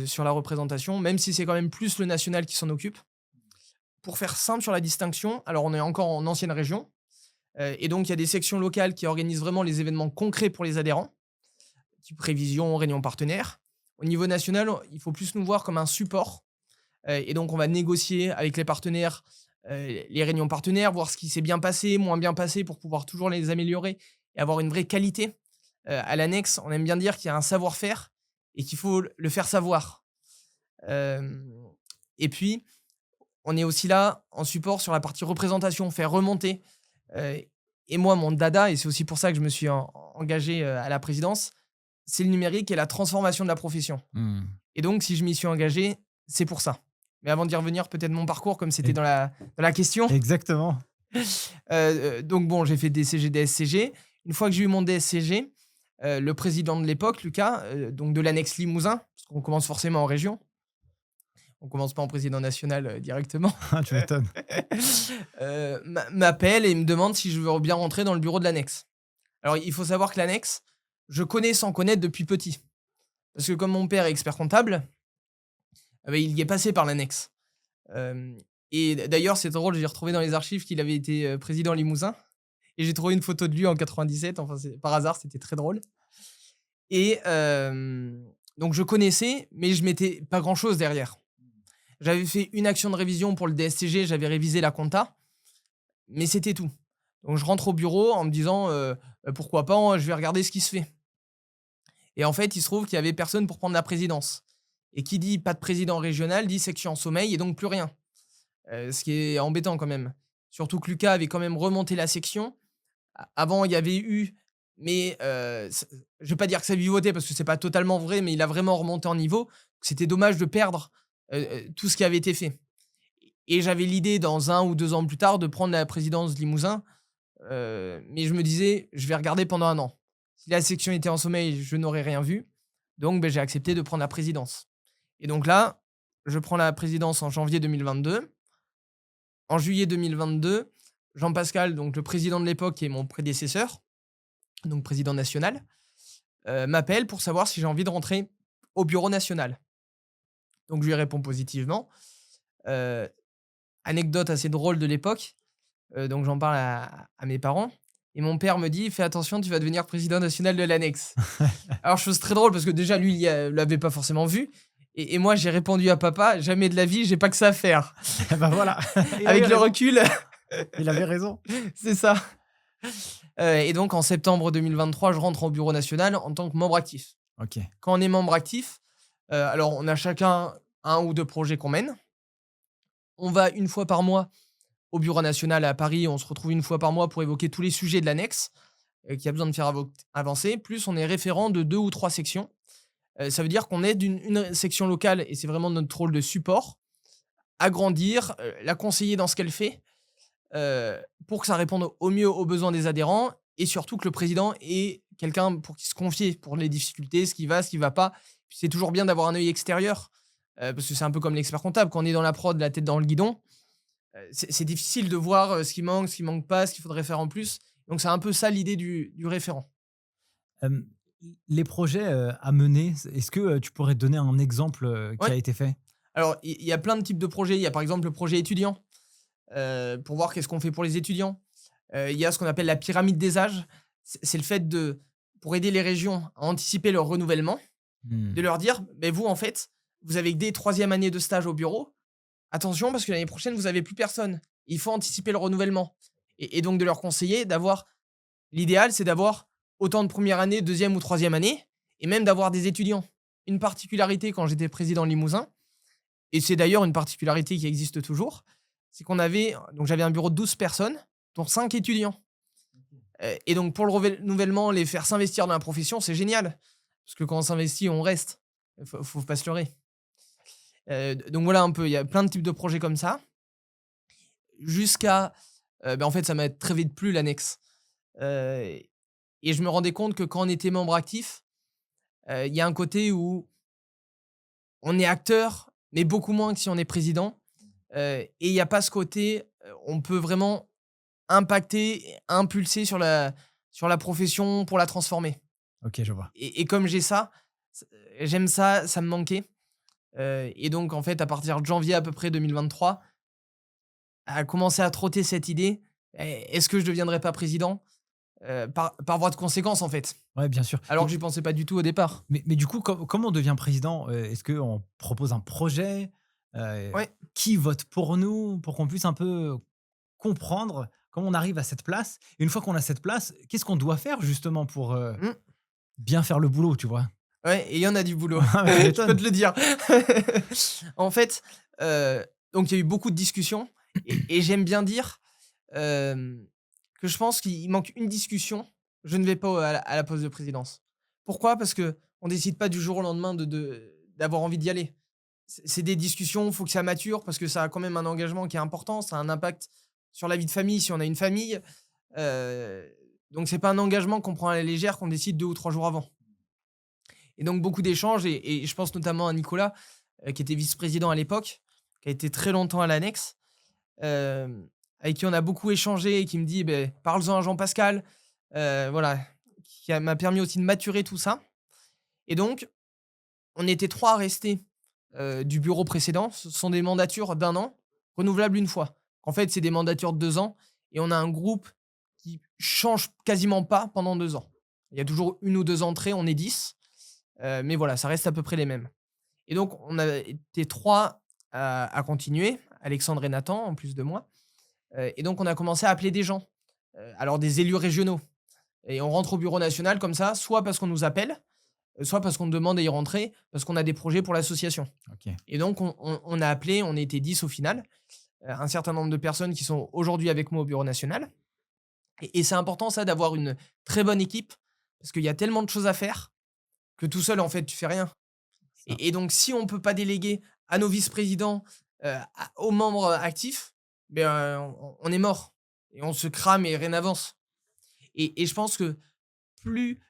sur la représentation, même si c'est quand même plus le national qui s'en occupe. Pour faire simple sur la distinction, alors on est encore en ancienne région, et donc il y a des sections locales qui organisent vraiment les événements concrets pour les adhérents, type révision, réunion partenaire. Au niveau national, il faut plus nous voir comme un support, et donc on va négocier avec les partenaires, les réunions partenaires, voir ce qui s'est bien passé, moins bien passé, pour pouvoir toujours les améliorer et avoir une vraie qualité. À l'annexe, on aime bien dire qu'il y a un savoir-faire et qu'il faut le faire savoir. Hem Et puis, on est aussi là en support sur la partie représentation, faire remonter. Heu et moi, mon dada, et c'est aussi pour ça que je me suis engagé à la présidence, c'est le numérique et la transformation de la profession. Mmh. Et donc, si je m'y suis engagé, c'est pour ça. Mais avant d'y revenir, peut-être mon parcours, comme c'était Et dans la question. exactement. Donc bon, j'ai fait DCG, DSCG. Une fois que j'ai eu mon DSCG, le président de l'époque, Lucas, donc de l'annexe Limousin, parce qu'on commence forcément en région. On commence pas en président national, directement. Ah, tu m'étonnes. M'appelle et me demande si je veux bien rentrer dans le bureau de l'annexe. Alors, il faut savoir que l'annexe, je connais sans connaître depuis petit. Parce que comme mon père est expert comptable, il y est passé par l'annexe. Et d'ailleurs, c'est drôle, j'ai retrouvé dans les archives qu'il avait été président Limousin. Et j'ai trouvé une photo de lui en 97. Enfin, par hasard, c'était très drôle. Et donc, je connaissais, mais je mettais pas grand-chose derrière. J'avais fait une action de révision pour le DSCG, j'avais révisé la compta, mais c'était tout. Donc, je rentre au bureau en me disant pourquoi pas, je vais regarder ce qui se fait. Et en fait, il se trouve qu'il y avait personne pour prendre la présidence. Et qui dit pas de président régional dit section en sommeil et donc plus rien. Ce qui est embêtant quand même. Surtout que Lucas avait quand même remonté la section. Avant, il y avait eu, mais je vais pas dire que ça vivotait parce que c'est pas totalement vrai, mais il a vraiment remonté en niveau. C'était dommage de perdre tout ce qui avait été fait. Et j'avais l'idée, dans 1 ou 2 ans plus tard, de prendre la présidence de Limousin. Mais je me disais, je vais regarder pendant 1 an. Si la section était en sommeil, je n'aurais rien vu. Donc, j'ai accepté de prendre la présidence. Et donc là, je prends la présidence en janvier 2022. En juillet 2022, Jean-Pascal, donc le président de l'époque, qui est mon prédécesseur, donc président national, m'appelle pour savoir si j'ai envie de rentrer au bureau national. Donc je lui réponds positivement. Anecdote assez drôle de l'époque, donc j'en parle à mes parents. Et mon père me dit: «Fais attention, tu vas devenir président national de l'annexe». Alors chose très drôle parce que déjà lui, il l'avait pas forcément vu. Et moi, j'ai répondu à papa: «Jamais de la vie, j'ai pas que ça à faire». Et bah voilà. Il Avec avait le raison. recul, Il avait raison. c'est ça. Et donc en septembre 2023, je rentre au bureau national en tant que membre actif. Ok. Quand on est membre actif, alors on a chacun 1 ou 2 projets qu'on mène. On va 1 fois par mois au bureau national à Paris. On se retrouve 1 fois par mois pour évoquer tous les sujets de l'annexe qu'il y a besoin de faire avancer. Plus on est référent de 2 ou 3 sections. Ça veut dire qu'on aide une section locale, et c'est vraiment notre rôle de support, à grandir, la conseiller dans ce qu'elle fait, pour que ça réponde au mieux aux besoins des adhérents, et surtout que le président ait quelqu'un pour qui se confier pour les difficultés, ce qui va pas. Puis c'est toujours bien d'avoir un œil extérieur, parce que c'est un peu comme l'expert comptable. Quand on est dans la prod, la tête dans le guidon, c'est difficile de voir ce qui manque pas, ce qu'il faudrait faire en plus. Donc c'est un peu ça l'idée du référent. Euh, les projets à mener, est-ce que tu pourrais donner un exemple qui Ouais. a été fait? Alors, il y a plein de types de projets. Il y a par exemple le projet étudiant, pour voir qu'est-ce qu'on fait pour les étudiants. Il y a ce qu'on appelle la pyramide des âges. C'est le fait pour aider les régions à anticiper leur renouvellement, Hmm. de leur dire: «Beh, vous, en fait, vous avez que des 3e années de stage au bureau. Attention, parce que l'année prochaine, vous avez plus personne. Il faut anticiper le renouvellement». Et donc de leur conseiller d'avoir l'idéal, c'est d'avoir autant de première année, 2e ou 3e année, et même d'avoir des étudiants. Une particularité quand j'étais président Limousin, et c'est d'ailleurs une particularité qui existe toujours, c'est qu'on avait donc j'avais un bureau de 12 personnes, dont 5 étudiants. Et donc pour le renouvellement, les faire s'investir dans la profession, c'est génial. Parce que quand on s'investit, on reste. Faut pas se leurrer. Donc voilà un peu, il y a plein de types de projets comme ça. Jusqu'à, en fait, ça m'a très vite plu l'annexe. Et je me rendais compte que quand on était membre actif, il y a un côté où on est acteur, mais beaucoup moins que si on est président. Et il y a pas ce côté, on peut vraiment impacter, impulser sur la profession pour la transformer. Ok, je vois. Et comme j'ai ça, j'aime ça, ça me manquait. Et donc en fait, à partir de janvier à peu près 2023, a commencé à trotter cette idée: «Est-ce que je deviendrais pas président?» Par voie de conséquence, en fait. Ouais, bien sûr. Alors que j'y pensais pas du tout au départ. Mais du coup, comment on devient président? Est-ce qu'on propose un projet? Ouais. Qui vote pour nous? Pour qu'on puisse un peu comprendre comment on arrive à cette place. Et une fois qu'on a cette place, qu'est-ce qu'on doit faire justement pour Mmh. bien faire le boulot, tu vois? Ouais, et il y en a du boulot. Ah ouais, tu Je peux m'étonnes. te le dire. En fait, donc il y a eu beaucoup de discussions, et j'aime bien dire, que je pense qu'il manque une discussion, je ne vais pas à la poste de présidence. Pourquoi? Parce qu'on décide pas du jour au lendemain d'avoir envie d'y aller. C'est des discussions, il faut que ça mature parce que ça a quand même un engagement qui est important, ça a un impact sur la vie de famille si on a une famille. Donc c'est pas un engagement qu'on prend à la légère, qu'on décide 2 ou 3 jours avant. Et donc beaucoup d'échanges, et je pense notamment à Nicolas, qui était vice-président à l'époque, qui a été très longtemps à l'annexe, avec qui on a beaucoup échangé et qui me dit: «Beh, parle-en à Jean-Pascal», voilà, m'a permis aussi de maturer tout ça. Et donc on était 3 à rester, du bureau précédent. Ce sont des mandatures d'1 an, renouvelables 1 fois. En fait, c'est des mandatures de 2 ans, et on a un groupe qui change quasiment pas pendant 2 ans. Il y a toujours 1 ou 2 entrées, on est 10, mais voilà, ça reste à peu près les mêmes. Et donc on a été 3 à continuer, Alexandre et Nathan en plus de moi, et donc on a commencé à appeler des gens, alors des élus régionaux, et on rentre au bureau national comme ça, soit parce qu'on nous appelle, soit parce qu'on te demande à y rentrer, parce qu'on a des projets pour l'association. OK. Et donc on a appelé, on était 10 au final, un certain nombre de personnes qui sont aujourd'hui avec moi au bureau national. Et c'est important ça d'avoir une très bonne équipe, parce qu'il y a tellement de choses à faire que tout seul en fait tu fais rien. Ça. Et donc si on peut pas déléguer à nos vice-présidents, aux membres actifs, ben, on est mort et on se crame et rien n'avance. Et je pense que plus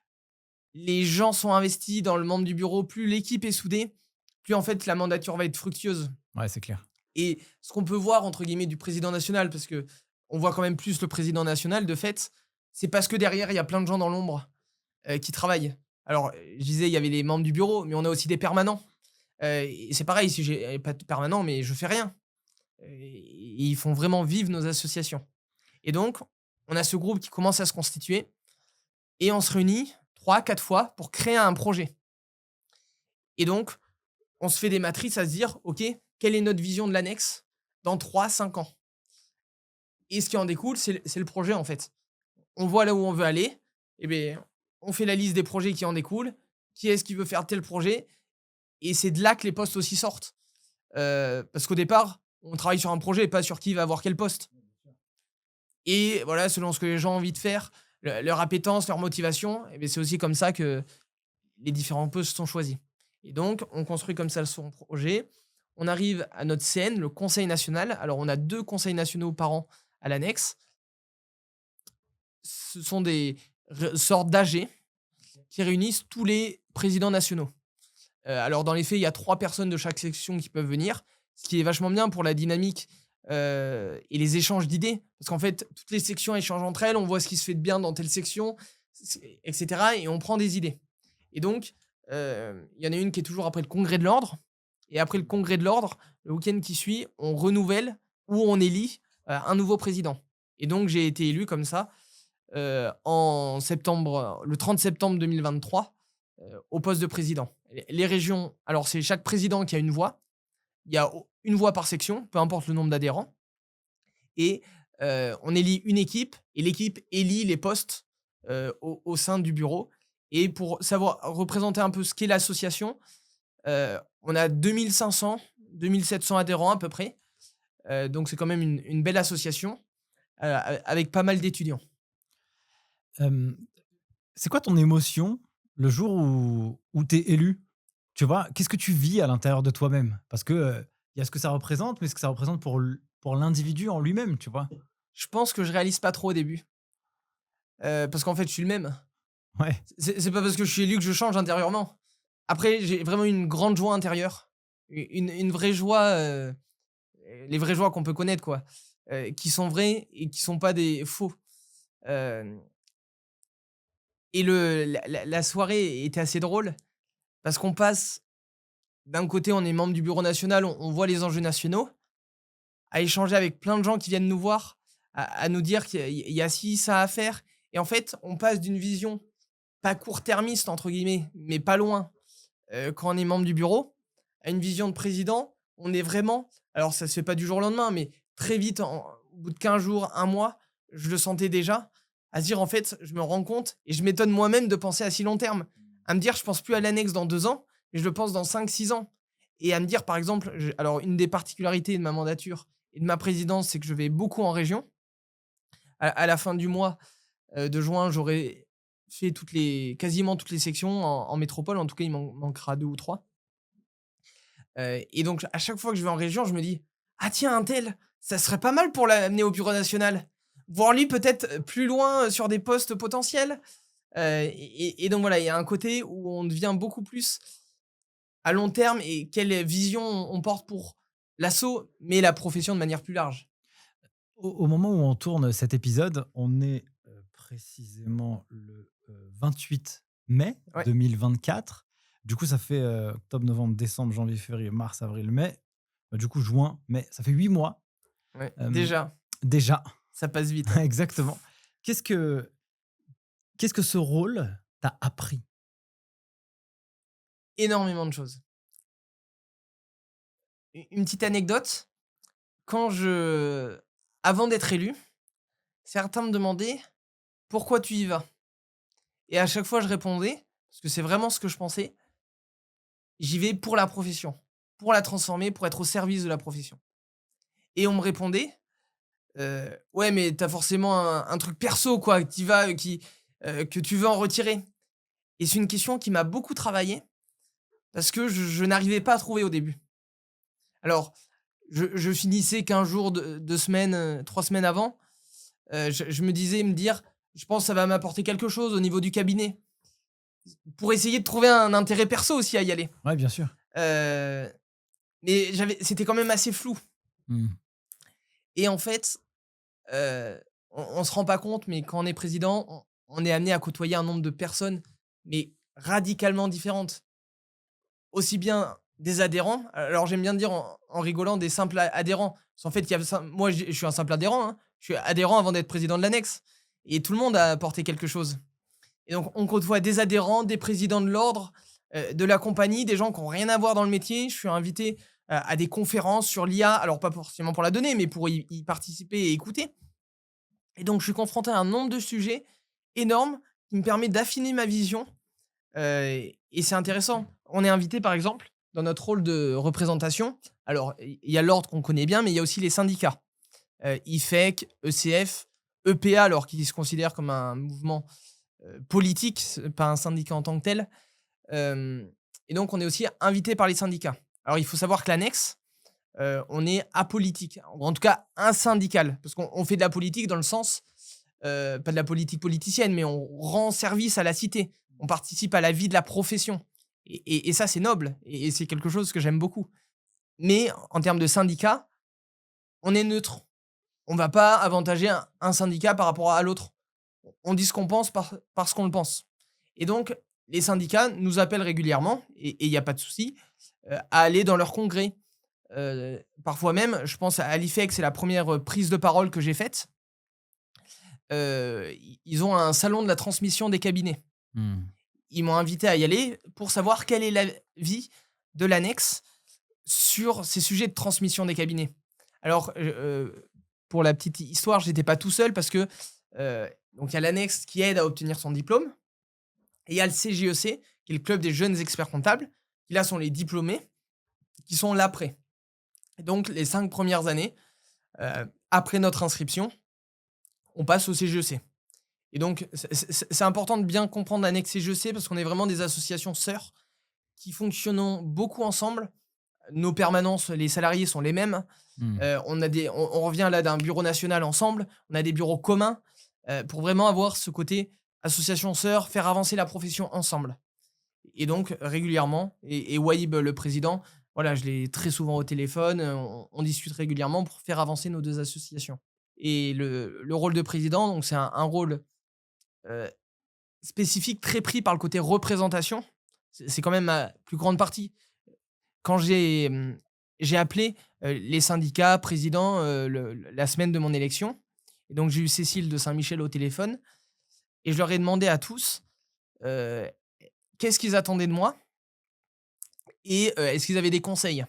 les gens sont investis dans le membre du bureau, plus l'équipe est soudée, plus en fait la mandature va être fructueuse. Ouais, c'est clair. Et ce qu'on peut voir entre guillemets du président national, parce que on voit quand même plus le président national de fait, c'est parce que derrière il y a plein de gens dans l'ombre qui travaillent. Alors, je disais, il y avait les membres du bureau, mais on a aussi des permanents. Et c'est pareil, si j'ai pas de permanent, mais je fais rien. Et ils font vraiment vivre nos associations. Et donc, on a ce groupe qui commence à se constituer et on se réunit 3, 4 fois pour créer un projet. Et donc, on se fait des matrices à se dire, OK, quelle est notre vision de l'annexe dans 3, 5 ans? Et ce qui en découle, c'est le projet en fait. On voit là où on veut aller, et bien, on fait la liste des projets qui en découlent, qui est-ce qui veut faire tel projet, et c'est de là que les postes aussi sortent. Parce qu'au départ, on travaille sur un projet et pas sur qui va avoir quel poste. Et voilà, selon ce que les gens ont envie de faire, leur appétence, leur motivation, et bien c'est aussi comme ça que les différents postes sont choisis. Et donc, on construit comme ça son projet. On arrive à notre CN, le Conseil national. Alors, on a 2 conseils nationaux par an à l'annexe. Ce sont des sortes d'AG qui réunissent tous les présidents nationaux. Alors dans les faits, il y a 3 personnes de chaque section qui peuvent venir, ce qui est vachement bien pour la dynamique, et les échanges d'idées. Parce qu'en fait, toutes les sections échangent entre elles, on voit ce qui se fait de bien dans telle section, et cetera, et on prend des idées. Et donc, il y en a une qui est toujours après le congrès de l'ordre, et après le congrès de l'ordre, le week-end qui suit, on renouvelle ou on élit, un nouveau président. Et donc j'ai été élu comme ça, en septembre, le 30 septembre 2023, au poste de président. Les régions, alors c'est chaque président qui a une voix. Il y a une voix par section, peu importe le nombre d'adhérents. Et on élit une équipe, et l'équipe élit les postes au sein du bureau. Et pour savoir représenter un peu ce qu'est l'association, on a 2500, 2700 adhérents à peu près. Donc c'est quand même une belle association avec pas mal d'étudiants. Hem, c'est quoi ton émotion le jour où tu es élu? Tu vois? Qu'est-ce que tu vis à l'intérieur de toi-même? Parce que, il y a ce que ça représente, mais ce que ça représente pour l'individu en lui-même, tu vois? Je pense que je réalise pas trop au début, parce qu'en fait, je suis le même. Ouais, C'est pas parce que je suis élu que je change intérieurement. Après, j'ai vraiment une grande joie intérieure, une vraie joie, les vraies joies qu'on peut connaître quoi, qui sont vraies et qui sont pas des faux. Hem et la soirée était assez drôle parce qu'on passe d'un côté, on est membre du bureau national, on voit les enjeux nationaux, à échanger avec plein de gens qui viennent nous voir, à nous dire qu'il y a ci, ça à faire, et en fait, on passe d'une vision pas «court-termiste» entre guillemets, mais pas loin, quand on est membre du bureau, à une vision de président. On est vraiment, alors ça se fait pas du jour au lendemain, mais très vite, au bout de 15 jours, 1 mois, je le sentais déjà, à se dire en fait, je me rends compte et je m'étonne moi-même de penser à si long terme. À me dire, je pense plus à l'annexe dans 2 ans, mais je le pense dans 5, 6 ans. Et à me dire, par exemple, alors une des particularités de ma mandature et de ma présidence, c'est que je vais beaucoup en région. À la fin du mois de juin, j'aurai fait quasiment toutes les sections en métropole. En tout cas, il m'en manquera 2 ou 3. Et donc à chaque fois que je vais en région, je me dis: «Ah tiens, un tel, ça serait pas mal pour l'amener au bureau national. Voir lui peut-être plus loin, sur des postes potentiels». Et donc voilà, il y a un côté où on devient beaucoup plus à long terme, et quelle vision on porte pour l'asso, mais la profession de manière plus large. au moment où on tourne cet épisode, on est, précisément le, 28 mai Ouais, 2024. Du coup, ça fait, octobre, novembre, décembre, janvier, février, mars, avril, mai. Bah, du coup, juin, mai, ça fait 8 mois, ouais, hem, déjà, déjà. ça passe vite, hein. Exactement. Qu'est-ce que qu'est-ce que ce rôle t'a appris? Énormément de choses. Une petite anecdote, quand je avant d'être élu, certains me demandaient: «Pourquoi tu y vas?» Et à chaque fois, je répondais: parce que c'est vraiment ce que je pensais. J'y vais pour la profession, pour la transformer, pour être au service de la profession. Et on me répondait, ouais, mais t'as forcément un truc perso, quoi, que tu vas, que tu veux en retirer. Et c'est une question qui m'a beaucoup travaillé parce que je n'arrivais pas à trouver au début. Alors, je finissais 15 jours, 2 semaines, 3 semaines avant. Je me disais me dire: «Je pense que ça va m'apporter quelque chose au niveau du cabinet». Pour essayer de trouver un intérêt perso aussi à y aller. Ouais, bien sûr. Heu, mais c'était quand même assez flou Mmh. et en fait, on se rend pas compte, mais quand on est président, on est amené à côtoyer un nombre de personnes, mais radicalement différentes. Aussi bien des adhérents, alors j'aime bien dire en rigolant des simples adhérents. Parce qu'en fait, il y a moi je suis un simple adhérent, hein. Je suis adhérent avant d'être président de l'annexe et tout le monde a apporté quelque chose. Et donc on côtoie des adhérents, des présidents de l'ordre, de la compagnie, des gens qui ont rien à voir dans le métier. Je suis invité, à des conférences sur l'IA, alors pas forcément pour la donner, mais pour y participer et écouter. Et donc je suis confronté à un nombre de sujets énormes qui me permet d'affiner ma vision, et c'est intéressant. On est invité, par exemple, dans notre rôle de représentation. Alors, il y a l'ordre qu'on connaît bien, mais il y a aussi les syndicats. IFEC, ECF, EPA, alors qui se considère comme un mouvement politique, pas un syndicat en tant que tel. Et donc, on est aussi invité par les syndicats. Alors, il faut savoir que l'annexe, on est apolitique, ou en tout cas insyndical, parce qu'on fait de la politique dans le sens, pas de la politique politicienne, mais on rend service à la cité. On participe à la vie de la profession. Et ça, c'est noble, et c'est quelque chose que j'aime beaucoup. Mais en termes de syndicat, on est neutre. On va pas avantager un syndicat par rapport à l'autre. On dit ce qu'on pense parce qu'on le pense. Et donc, les syndicats nous appellent régulièrement, et il y a pas de souci, à aller dans leurs congrès. Parfois même, je pense à l'IFEC, c'est la première prise de parole que j'ai faite. Ils ont un salon de la transmission des cabinets. Mmh. Ils m'ont invité à y aller pour savoir quelle est l'avis de l'annexe sur ces sujets de transmission des cabinets. Alors, pour la petite histoire, j'étais pas tout seul parce que, donc il y a l'annexe qui aide à obtenir son diplôme et il y a le CJEC, qui est le club des jeunes experts comptables, qui là sont les diplômés, qui sont l'après. Et donc les 5 premières années, après notre inscription, on passe au CJEC. Et donc c'est important de bien comprendre l'annexe CJEC parce qu'on est vraiment des associations sœurs qui fonctionnons beaucoup ensemble. Nos permanences, les salariés sont les mêmes. Mmh. On revient là d'un bureau national ensemble. On a des bureaux communs, pour vraiment avoir ce côté association sœur, faire avancer la profession ensemble. Et donc régulièrement, et Wahib, le président, voilà, je l'ai très souvent au téléphone, on discute régulièrement pour faire avancer nos 2 associations. Et le rôle de président, donc c'est un rôle, heu, spécifique, très pris par le côté représentation. C'est quand même ma plus grande partie. Quand j'ai appelé, les syndicats, présidents, la semaine de mon élection, et donc j'ai eu Cécile de Saint-Michel au téléphone et je leur ai demandé à tous, heu, qu'est-ce qu'ils attendaient de moi et est-ce qu'ils avaient des conseils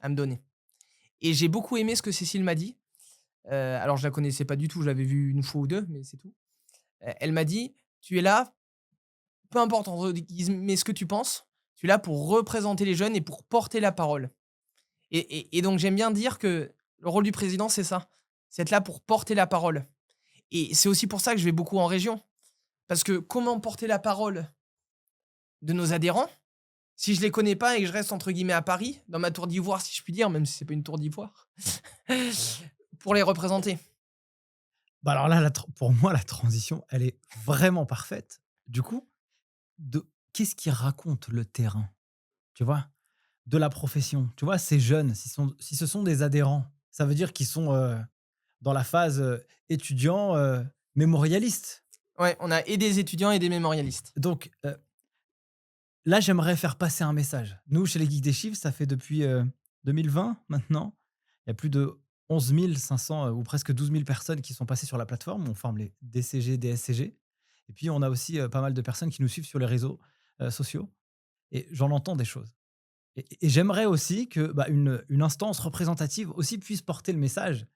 à me donner? Et j'ai beaucoup aimé ce que Cécile m'a dit. Alors je la connaissais pas du tout, je l'avais vue une fois ou 2, mais c'est tout. Elle m'a dit: «Tu es là, peu importe entre guillemets ce que tu penses, tu es là pour représenter les jeunes et pour porter la parole». Et donc j'aime bien dire que le rôle du président, c'est ça, c'est être là pour porter la parole. Et c'est aussi pour ça que je vais beaucoup en région. Parce que comment porter la parole de nos adhérents, si je les connais pas et que je reste entre guillemets à Paris, dans ma tour d'ivoire si je puis dire, même si c'est pas une tour d'ivoire, pour les représenter? Bah, alors là, pour moi, la transition, elle est vraiment parfaite. Du coup, qu'est-ce qui raconte le terrain? Tu vois? De la profession. Tu vois, ces jeunes, si ce sont des adhérents, ça veut dire qu'ils sont, dans la phase, étudiant, mémorialiste. Ouais, on a et des étudiants et des mémorialistes. Donc, là, j'aimerais faire passer un message. Nous, chez les Geeks des Chiffres, ça fait depuis, 2020 maintenant. Il y a plus de 11 500, ou presque 12 000 personnes qui sont passées sur la plateforme. On forme les DCG, DSCG et puis on a aussi, pas mal de personnes qui nous suivent sur les réseaux, sociaux et j'en entends des choses et j'aimerais aussi que, bah, une instance représentative aussi puisse porter le message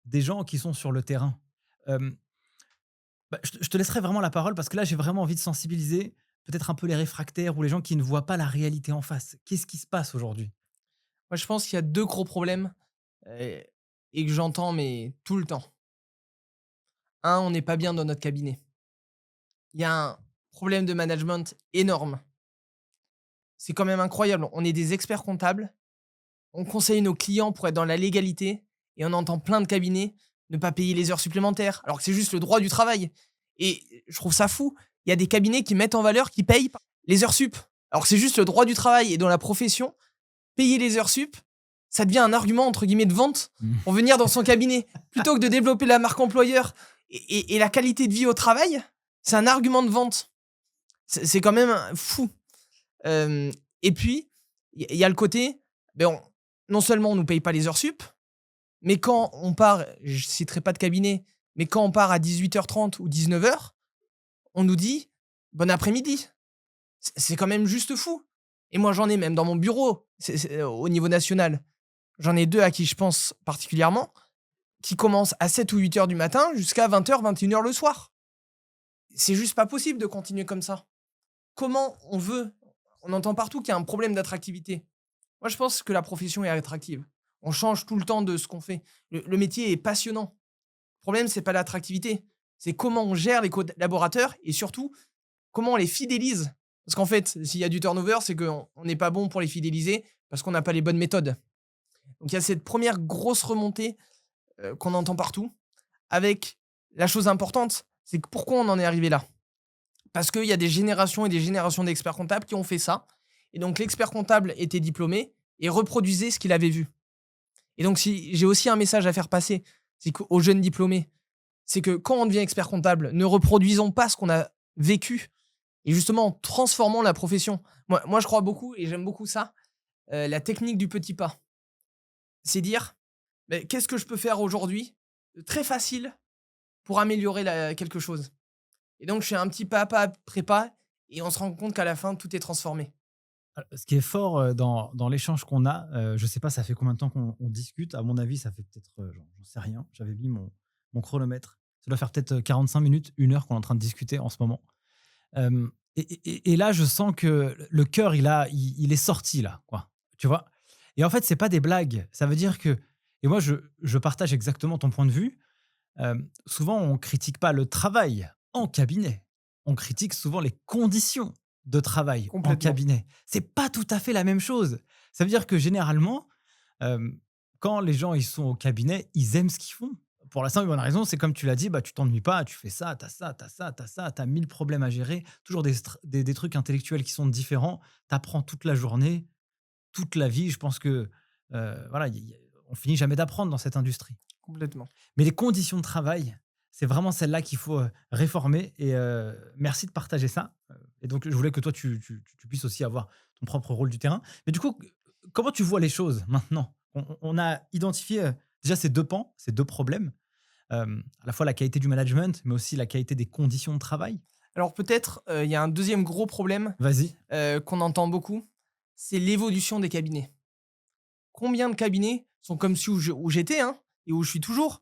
des gens qui sont sur le terrain. Bah, je te laisserai vraiment la parole parce que là, j'ai vraiment envie de sensibiliser, peut-être un peu les réfractaires ou les gens qui ne voient pas la réalité en face? Qu'est-ce qui se passe aujourd'hui? Moi, je pense qu'il y a 2 gros problèmes, heu et que j'entends, mais tout le temps. Un, on n'est pas bien dans notre cabinet. Il y a un problème de management énorme. C'est quand même incroyable. On est des experts comptables, on conseille nos clients pour être dans la légalité et on entend plein de cabinets ne pas payer les heures supplémentaires, alors que c'est juste le droit du travail et je trouve ça fou. Il y a des cabinets qui mettent en valeur, qui payent les heures sup, alors que c'est juste le droit du travail et dans la profession, payer les heures sup, ça devient un argument entre guillemets de vente Mmh. pour venir dans son cabinet. Plutôt que de développer la marque employeur et la qualité de vie au travail, c'est un argument de vente. C'est quand même fou. Et puis, il y a le côté, ben non seulement on nous paye pas les heures sup, mais quand on part, je citerai pas de cabinet, mais quand on part à 18h30 ou 19h, on nous dit bon après-midi. C'est quand même juste fou. Et moi, j'en ai même dans mon bureau, au niveau national. J'en ai 2 à qui je pense particulièrement, qui commencent à 7 ou 8h du matin jusqu'à 20h, 21h le soir. C'est juste pas possible de continuer comme ça. Comment on entend partout qu'il y a un problème d'attractivité. Moi, je pense que la profession est attractive. On change tout le temps de ce qu'on fait. Le métier est passionnant. Le problème, c'est pas l'attractivité. C'est comment on gère les collaborateurs et surtout, comment on les fidélise. Parce qu'en fait, s'il y a du turnover, c'est qu'on n'est pas bon pour les fidéliser parce qu'on n'a pas les bonnes méthodes. Donc il y a cette première grosse remontée qu'on entend partout. Avec la chose importante, c'est que pourquoi on en est arrivé là? Parce qu'il y a des générations et des générations d'experts comptables qui ont fait ça. Et donc l'expert comptable était diplômé et reproduisait ce qu'il avait vu. Et donc si j'ai aussi un message à faire passer, c'est qu'aux jeunes diplômés, c'est que quand on devient expert comptable, ne reproduisons pas ce qu'on a vécu et justement transformons la profession. Moi je crois beaucoup et j'aime beaucoup ça, la technique du petit pas. C'est dire, beh, qu'est-ce que je peux faire aujourd'hui de très facile pour améliorer quelque chose. Et donc je fais un petit pas à pas après pas et on se rend compte qu'à la fin, tout est transformé. Ce qui est fort, dans l'échange qu'on a, je sais pas, ça fait combien de temps qu'on discute? À mon avis, ça fait peut-être, j'en sais rien. J'avais mis mon chronomètre. Ça doit faire peut-être, 45 minutes, 1 heure qu'on est en train de discuter en ce moment. Et là, je sens que le cœur, il est sorti là, quoi. Tu vois? Et en fait, c'est pas des blagues. Ça veut dire que et moi, je partage exactement ton point de vue. Souvent, on critique pas le travail en cabinet. On critique souvent les conditions de travail en Complètement. cabinet. C'est pas tout à fait la même chose. Ça veut dire que généralement, quand les gens ils sont au cabinet, ils aiment ce qu'ils font. Pour la simple et bonne raison, c'est comme tu l'as dit, bah, tu t'ennuies pas, tu fais ça, tu as ça, tu as ça, tu as ça, tu as 1000 problèmes à gérer, toujours des trucs intellectuels qui sont différents. Tu apprends toute la journée, toute la vie. Je pense que voilà, on finit jamais d'apprendre dans cette industrie. Complètement. Mais les conditions de travail, c'est vraiment celles-là qu'il faut réformer. Et merci de partager ça. Et donc, je voulais que toi, tu puisses aussi avoir ton propre rôle du terrain. Mais du coup, comment tu vois les choses maintenant? On a identifié déjà ces 2 pans, ces 2 problèmes, à la fois la qualité du management, mais aussi la qualité des conditions de travail. Alors peut-être, il y a un deuxième gros problème, Vas-y. qu'on entend beaucoup, c'est l'évolution des cabinets. Combien de cabinets sont comme celui où j'étais, hein, et où je suis toujours,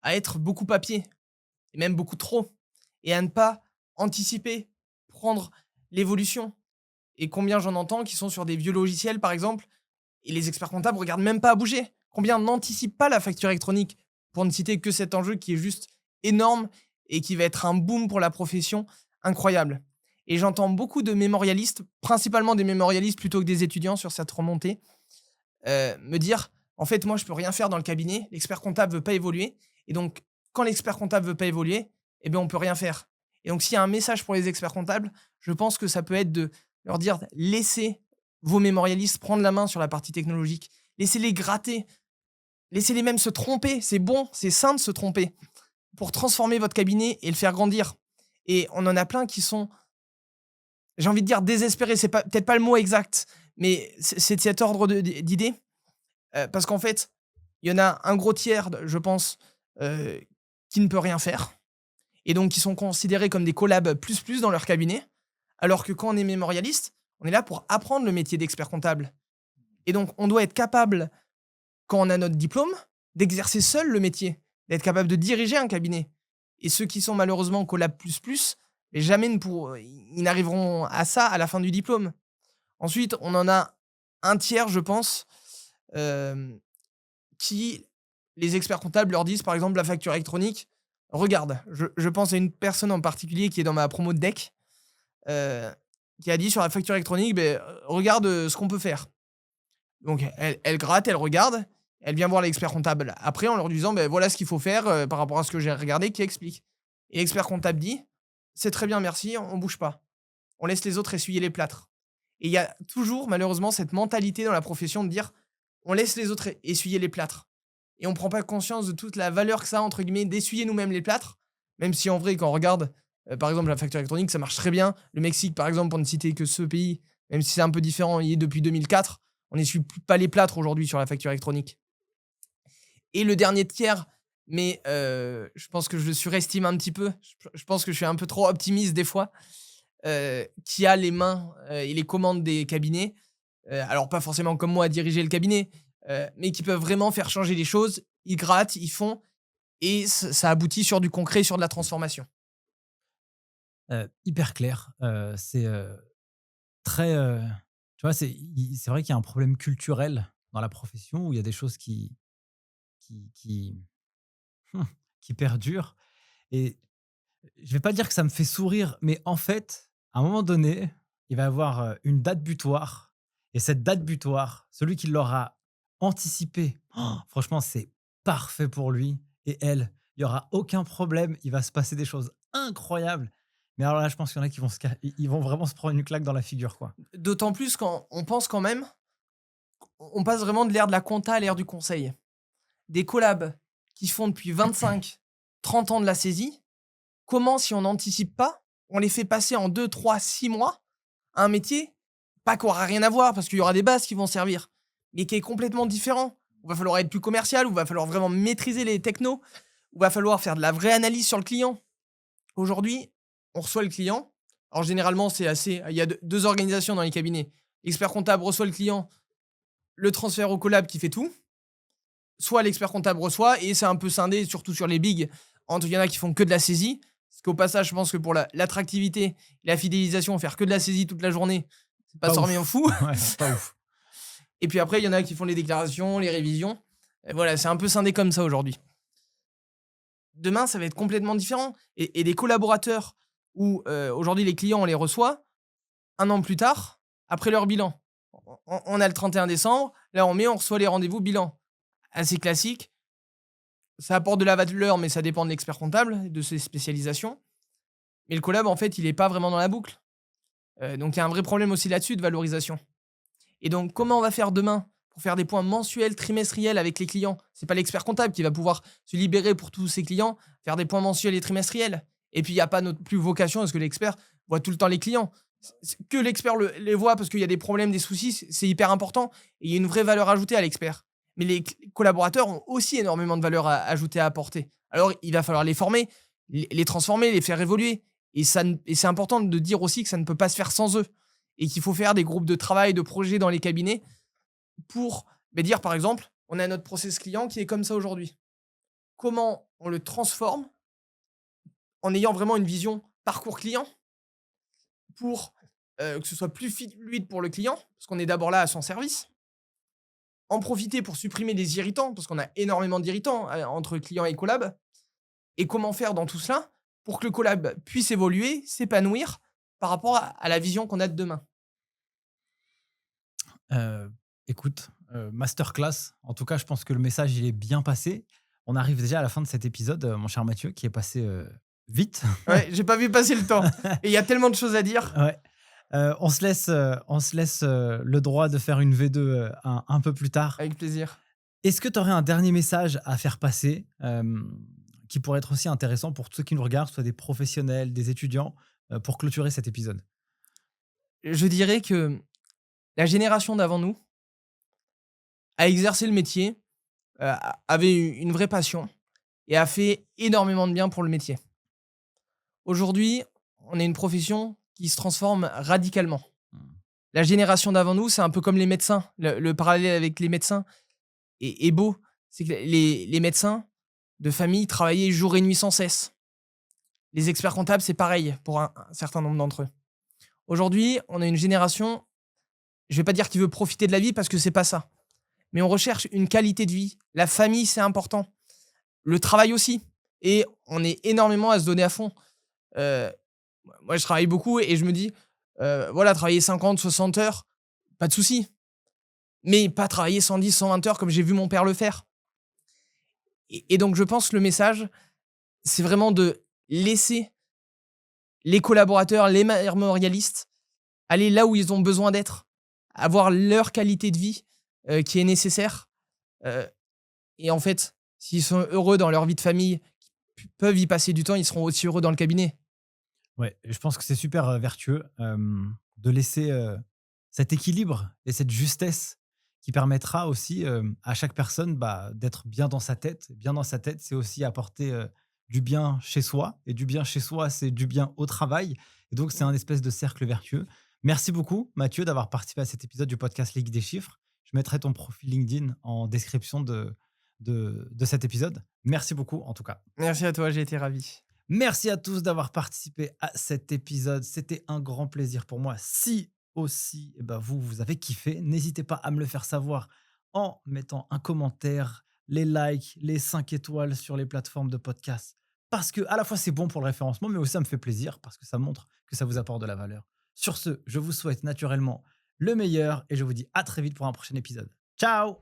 à être beaucoup papier et même beaucoup trop et à ne pas anticiper, prendre l'évolution et combien j'en entends qui sont sur des vieux logiciels, par exemple, et les experts comptables regardent même pas à bouger. Combien n'anticipent pas la facture électronique? Pour ne citer que cet enjeu qui est juste énorme et qui va être un boom pour la profession incroyable. Et j'entends beaucoup de mémorialistes, principalement des mémorialistes plutôt que des étudiants sur cette remontée, me dire: «En fait, moi, je peux rien faire dans le cabinet, l'expert comptable veut pas évoluer et donc quand l'expert comptable veut pas évoluer, eh bien, on peut rien faire». Et donc s'il y a un message pour les experts comptables, je pense que ça peut être de leur dire: «Laissez vos mémorialistes prendre la main sur la partie technologique. Laissez-les gratter, laissez-les même se tromper, c'est bon, c'est sain de se tromper, pour transformer votre cabinet et le faire grandir». Et on en a plein qui sont, j'ai envie de dire désespérés, c'est pas peut-être pas le mot exact, mais c'est de cet ordre d'idées. Parce qu'en fait, il y en a un gros tiers, je pense, heu, qui ne peut rien faire et donc qui sont considérés comme des collabs plus plus dans leur cabinet. Alors que quand on est mémorialiste, on est là pour apprendre le métier d'expert comptable et donc on doit être capable, quand on a notre diplôme, d'exercer seul le métier, d'être capable de diriger un cabinet et ceux qui sont malheureusement collab plus plus, Mais jamais ils n'arriveront à ça à la fin du diplôme. Ensuite, on en a un tiers, je pense, hem, qui les experts comptables leur disent, par exemple, la facture électronique: «Regarde», je pense à une personne en particulier qui est dans ma promo de DEC, heu, qui a dit sur la facture électronique: «Beh, regarde, ce qu'on peut faire». Donc elle gratte, elle regarde, elle vient voir l'expert comptable après en leur disant: «Beh, voilà ce qu'il faut faire, par rapport à ce que j'ai regardé», qui explique. Et l'expert comptable dit: «C'est très bien, merci, on bouge pas. On laisse les autres essuyer les plâtres». Et il y a toujours malheureusement cette mentalité dans la profession de dire: «On laisse les autres essuyer les plâtres» et on prend pas conscience de toute la valeur que ça a entre guillemets d'essuyer nous-mêmes les plâtres. Même si en vrai quand on regarde, par exemple la facture électronique, ça marche très bien. Le Mexique par exemple, pour ne citer que ce pays, même si c'est un peu différent, il y est depuis 2004, on n'essuie plus pas les plâtres aujourd'hui sur la facture électronique. Et le dernier tiers, mais je pense que je le surestime un petit peu, je pense que je suis un peu trop optimiste des fois, qui a les mains, et les commandes des cabinets, alors pas forcément comme moi à diriger le cabinet, mais qui peuvent vraiment faire changer les choses. Ils grattent, ils font et ça aboutit sur du concret, sur de la transformation. Hyper clair. C'est, très, tu vois, c'est vrai qu'il y a un problème culturel dans la profession où il y a des choses qui Mmh, qui perdure et je vais pas dire que ça me fait sourire, mais en fait, à un moment donné, il va y avoir, une date butoir et cette date butoir, celui qui l'aura anticipée, franchement, c'est parfait pour lui et elle. Il y aura aucun problème, il va se passer des choses incroyables. Mais alors là, je pense qu'il y en a qui vont ils vont vraiment se prendre une claque dans la figure, quoi. D'autant plus quand on pense quand même, on passe vraiment de l'ère de la compta à l'ère du conseil. Des collabs qui font depuis 25, 30 ans de la saisie, comment si on n'anticipe pas, on les fait passer en 2, 3, 6 mois à un métier, pas qu'on aura rien à voir parce qu'il y aura des bases qui vont servir, mais qui est complètement différent. Il va falloir être plus commercial, où il va falloir vraiment maîtriser les technos, où il va falloir faire de la vraie analyse sur le client. Aujourd'hui, on reçoit le client. Alors généralement, c'est assez. Il y a deux organisations dans les cabinets. L'expert comptable reçoit le client, le transfert au collab qui fait tout. Soit l'expert comptable reçoit, et c'est un peu scindé, surtout sur les bigs. Il y en a qui font que de la saisie. Parce qu'au passage, je pense que pour l'attractivité et la fidélisation, faire que de la saisie toute la journée, c'est pas Pas sorti en ouf. fou. Ouais, pas ouf. Et puis après, il y en a qui font les déclarations, les révisions. Et voilà, c'est un peu scindé comme ça aujourd'hui. Demain, ça va être complètement différent. Et des collaborateurs où aujourd'hui les clients, on les reçoit un an plus tard, après leur bilan. On a le 31 décembre, là on reçoit les rendez-vous bilan. Assez classique. Ça apporte de la valeur, mais ça dépend de l'expert comptable et de ses spécialisations. Mais le collab, en fait, il est pas vraiment dans la boucle. Donc il y a un vrai problème aussi là-dessus de valorisation. Et donc, comment on va faire demain pour faire des points mensuels, trimestriels avec les clients? C'est pas l'expert comptable qui va pouvoir se libérer pour tous ses clients, faire des points mensuels et trimestriels. Et puis, il n'y a pas notre plus vocation à ce que l'expert voit tout le temps les clients. Que l'expert les voit parce qu'il y a des problèmes, des soucis, c'est hyper important. Et il y a une vraie valeur ajoutée à l'expert. Mais les collaborateurs ont aussi énormément de valeur ajoutée à apporter. Alors, il va falloir les former, les transformer, les faire évoluer. Et c'est important de dire aussi que ça ne peut pas se faire sans eux. Et qu'il faut faire des groupes de travail, de projets dans les cabinets pour dire, par exemple, on a notre process client qui est comme ça aujourd'hui. Comment on le transforme en ayant vraiment une vision parcours client pour que ce soit plus fluide pour le client, parce qu'on est d'abord là à son service. En profiter pour supprimer les irritants, parce qu'on a énormément d'irritants entre client et collab. Et comment faire dans tout cela pour que le collab puisse évoluer, s'épanouir par rapport à la vision qu'on a de demain. Heu, écoute, masterclass. En tout cas, je pense que le message, il est bien passé. On arrive déjà à la fin de cet épisode, mon cher Mathieu, qui est passé, vite. Ouais, j'ai pas vu passer le temps. Et il y a tellement de choses à dire. Ouais. On se laisse, le droit de faire une V2, un peu plus tard. Avec plaisir. Est-ce que tu aurais un dernier message à faire passer, qui pourrait être aussi intéressant pour tous ceux qui nous regardent, soit des professionnels, des étudiants, pour clôturer cet épisode? Je dirais que la génération d'avant nous a exercé le métier, avait une vraie passion et a fait énormément de bien pour le métier. Aujourd'hui, on est une profession qui se transforme radicalement. Mmh. La génération d'avant nous, c'est un peu comme les médecins. Le parallèle avec les médecins est beau. C'est que les médecins de famille travaillaient jour et nuit sans cesse. Les experts comptables, c'est pareil pour un certain nombre d'entre eux. Aujourd'hui, on a une génération, je vais pas dire qui veut profiter de la vie parce que c'est pas ça. Mais on recherche une qualité de vie. La famille, c'est important. Le travail aussi. Et on est énormément à se donner à fond. Heu, Moi, je travaille beaucoup et je me dis, voilà, travailler 50, 60 heures, pas de souci. Mais pas travailler 110, 120 heures comme j'ai vu mon père le faire. Et donc je pense que le message, c'est vraiment de laisser les collaborateurs, les mémorialistes, aller là où ils ont besoin d'être, avoir leur qualité de vie, qui est nécessaire, heu et en fait, s'ils sont heureux dans leur vie de famille, peuvent y passer du temps, ils seront aussi heureux dans le cabinet. Ouais, je pense que c'est super, vertueux, de laisser, cet équilibre et cette justesse qui permettra aussi, à chaque personne, bah, d'être bien dans sa tête. Bien dans sa tête, c'est aussi apporter, du bien chez soi et du bien chez soi, c'est du bien au travail et donc c'est un espèce de cercle vertueux. Merci beaucoup Mathieu d'avoir participé à cet épisode du podcast Ligue des chiffres. Je mettrai ton profil LinkedIn en description de cet épisode. Merci beaucoup en tout cas. Merci à toi, j'ai été ravi. Merci à tous d'avoir participé à cet épisode. C'était un grand plaisir pour moi. Si aussi vous avez kiffé, n'hésitez pas à me le faire savoir en mettant un commentaire, les likes, les 5 étoiles sur les plateformes de podcast. Parce que à la fois c'est bon pour le référencement, mais aussi ça me fait plaisir parce que ça montre que ça vous apporte de la valeur. Sur ce, je vous souhaite naturellement le meilleur et je vous dis à très vite pour un prochain épisode. Ciao!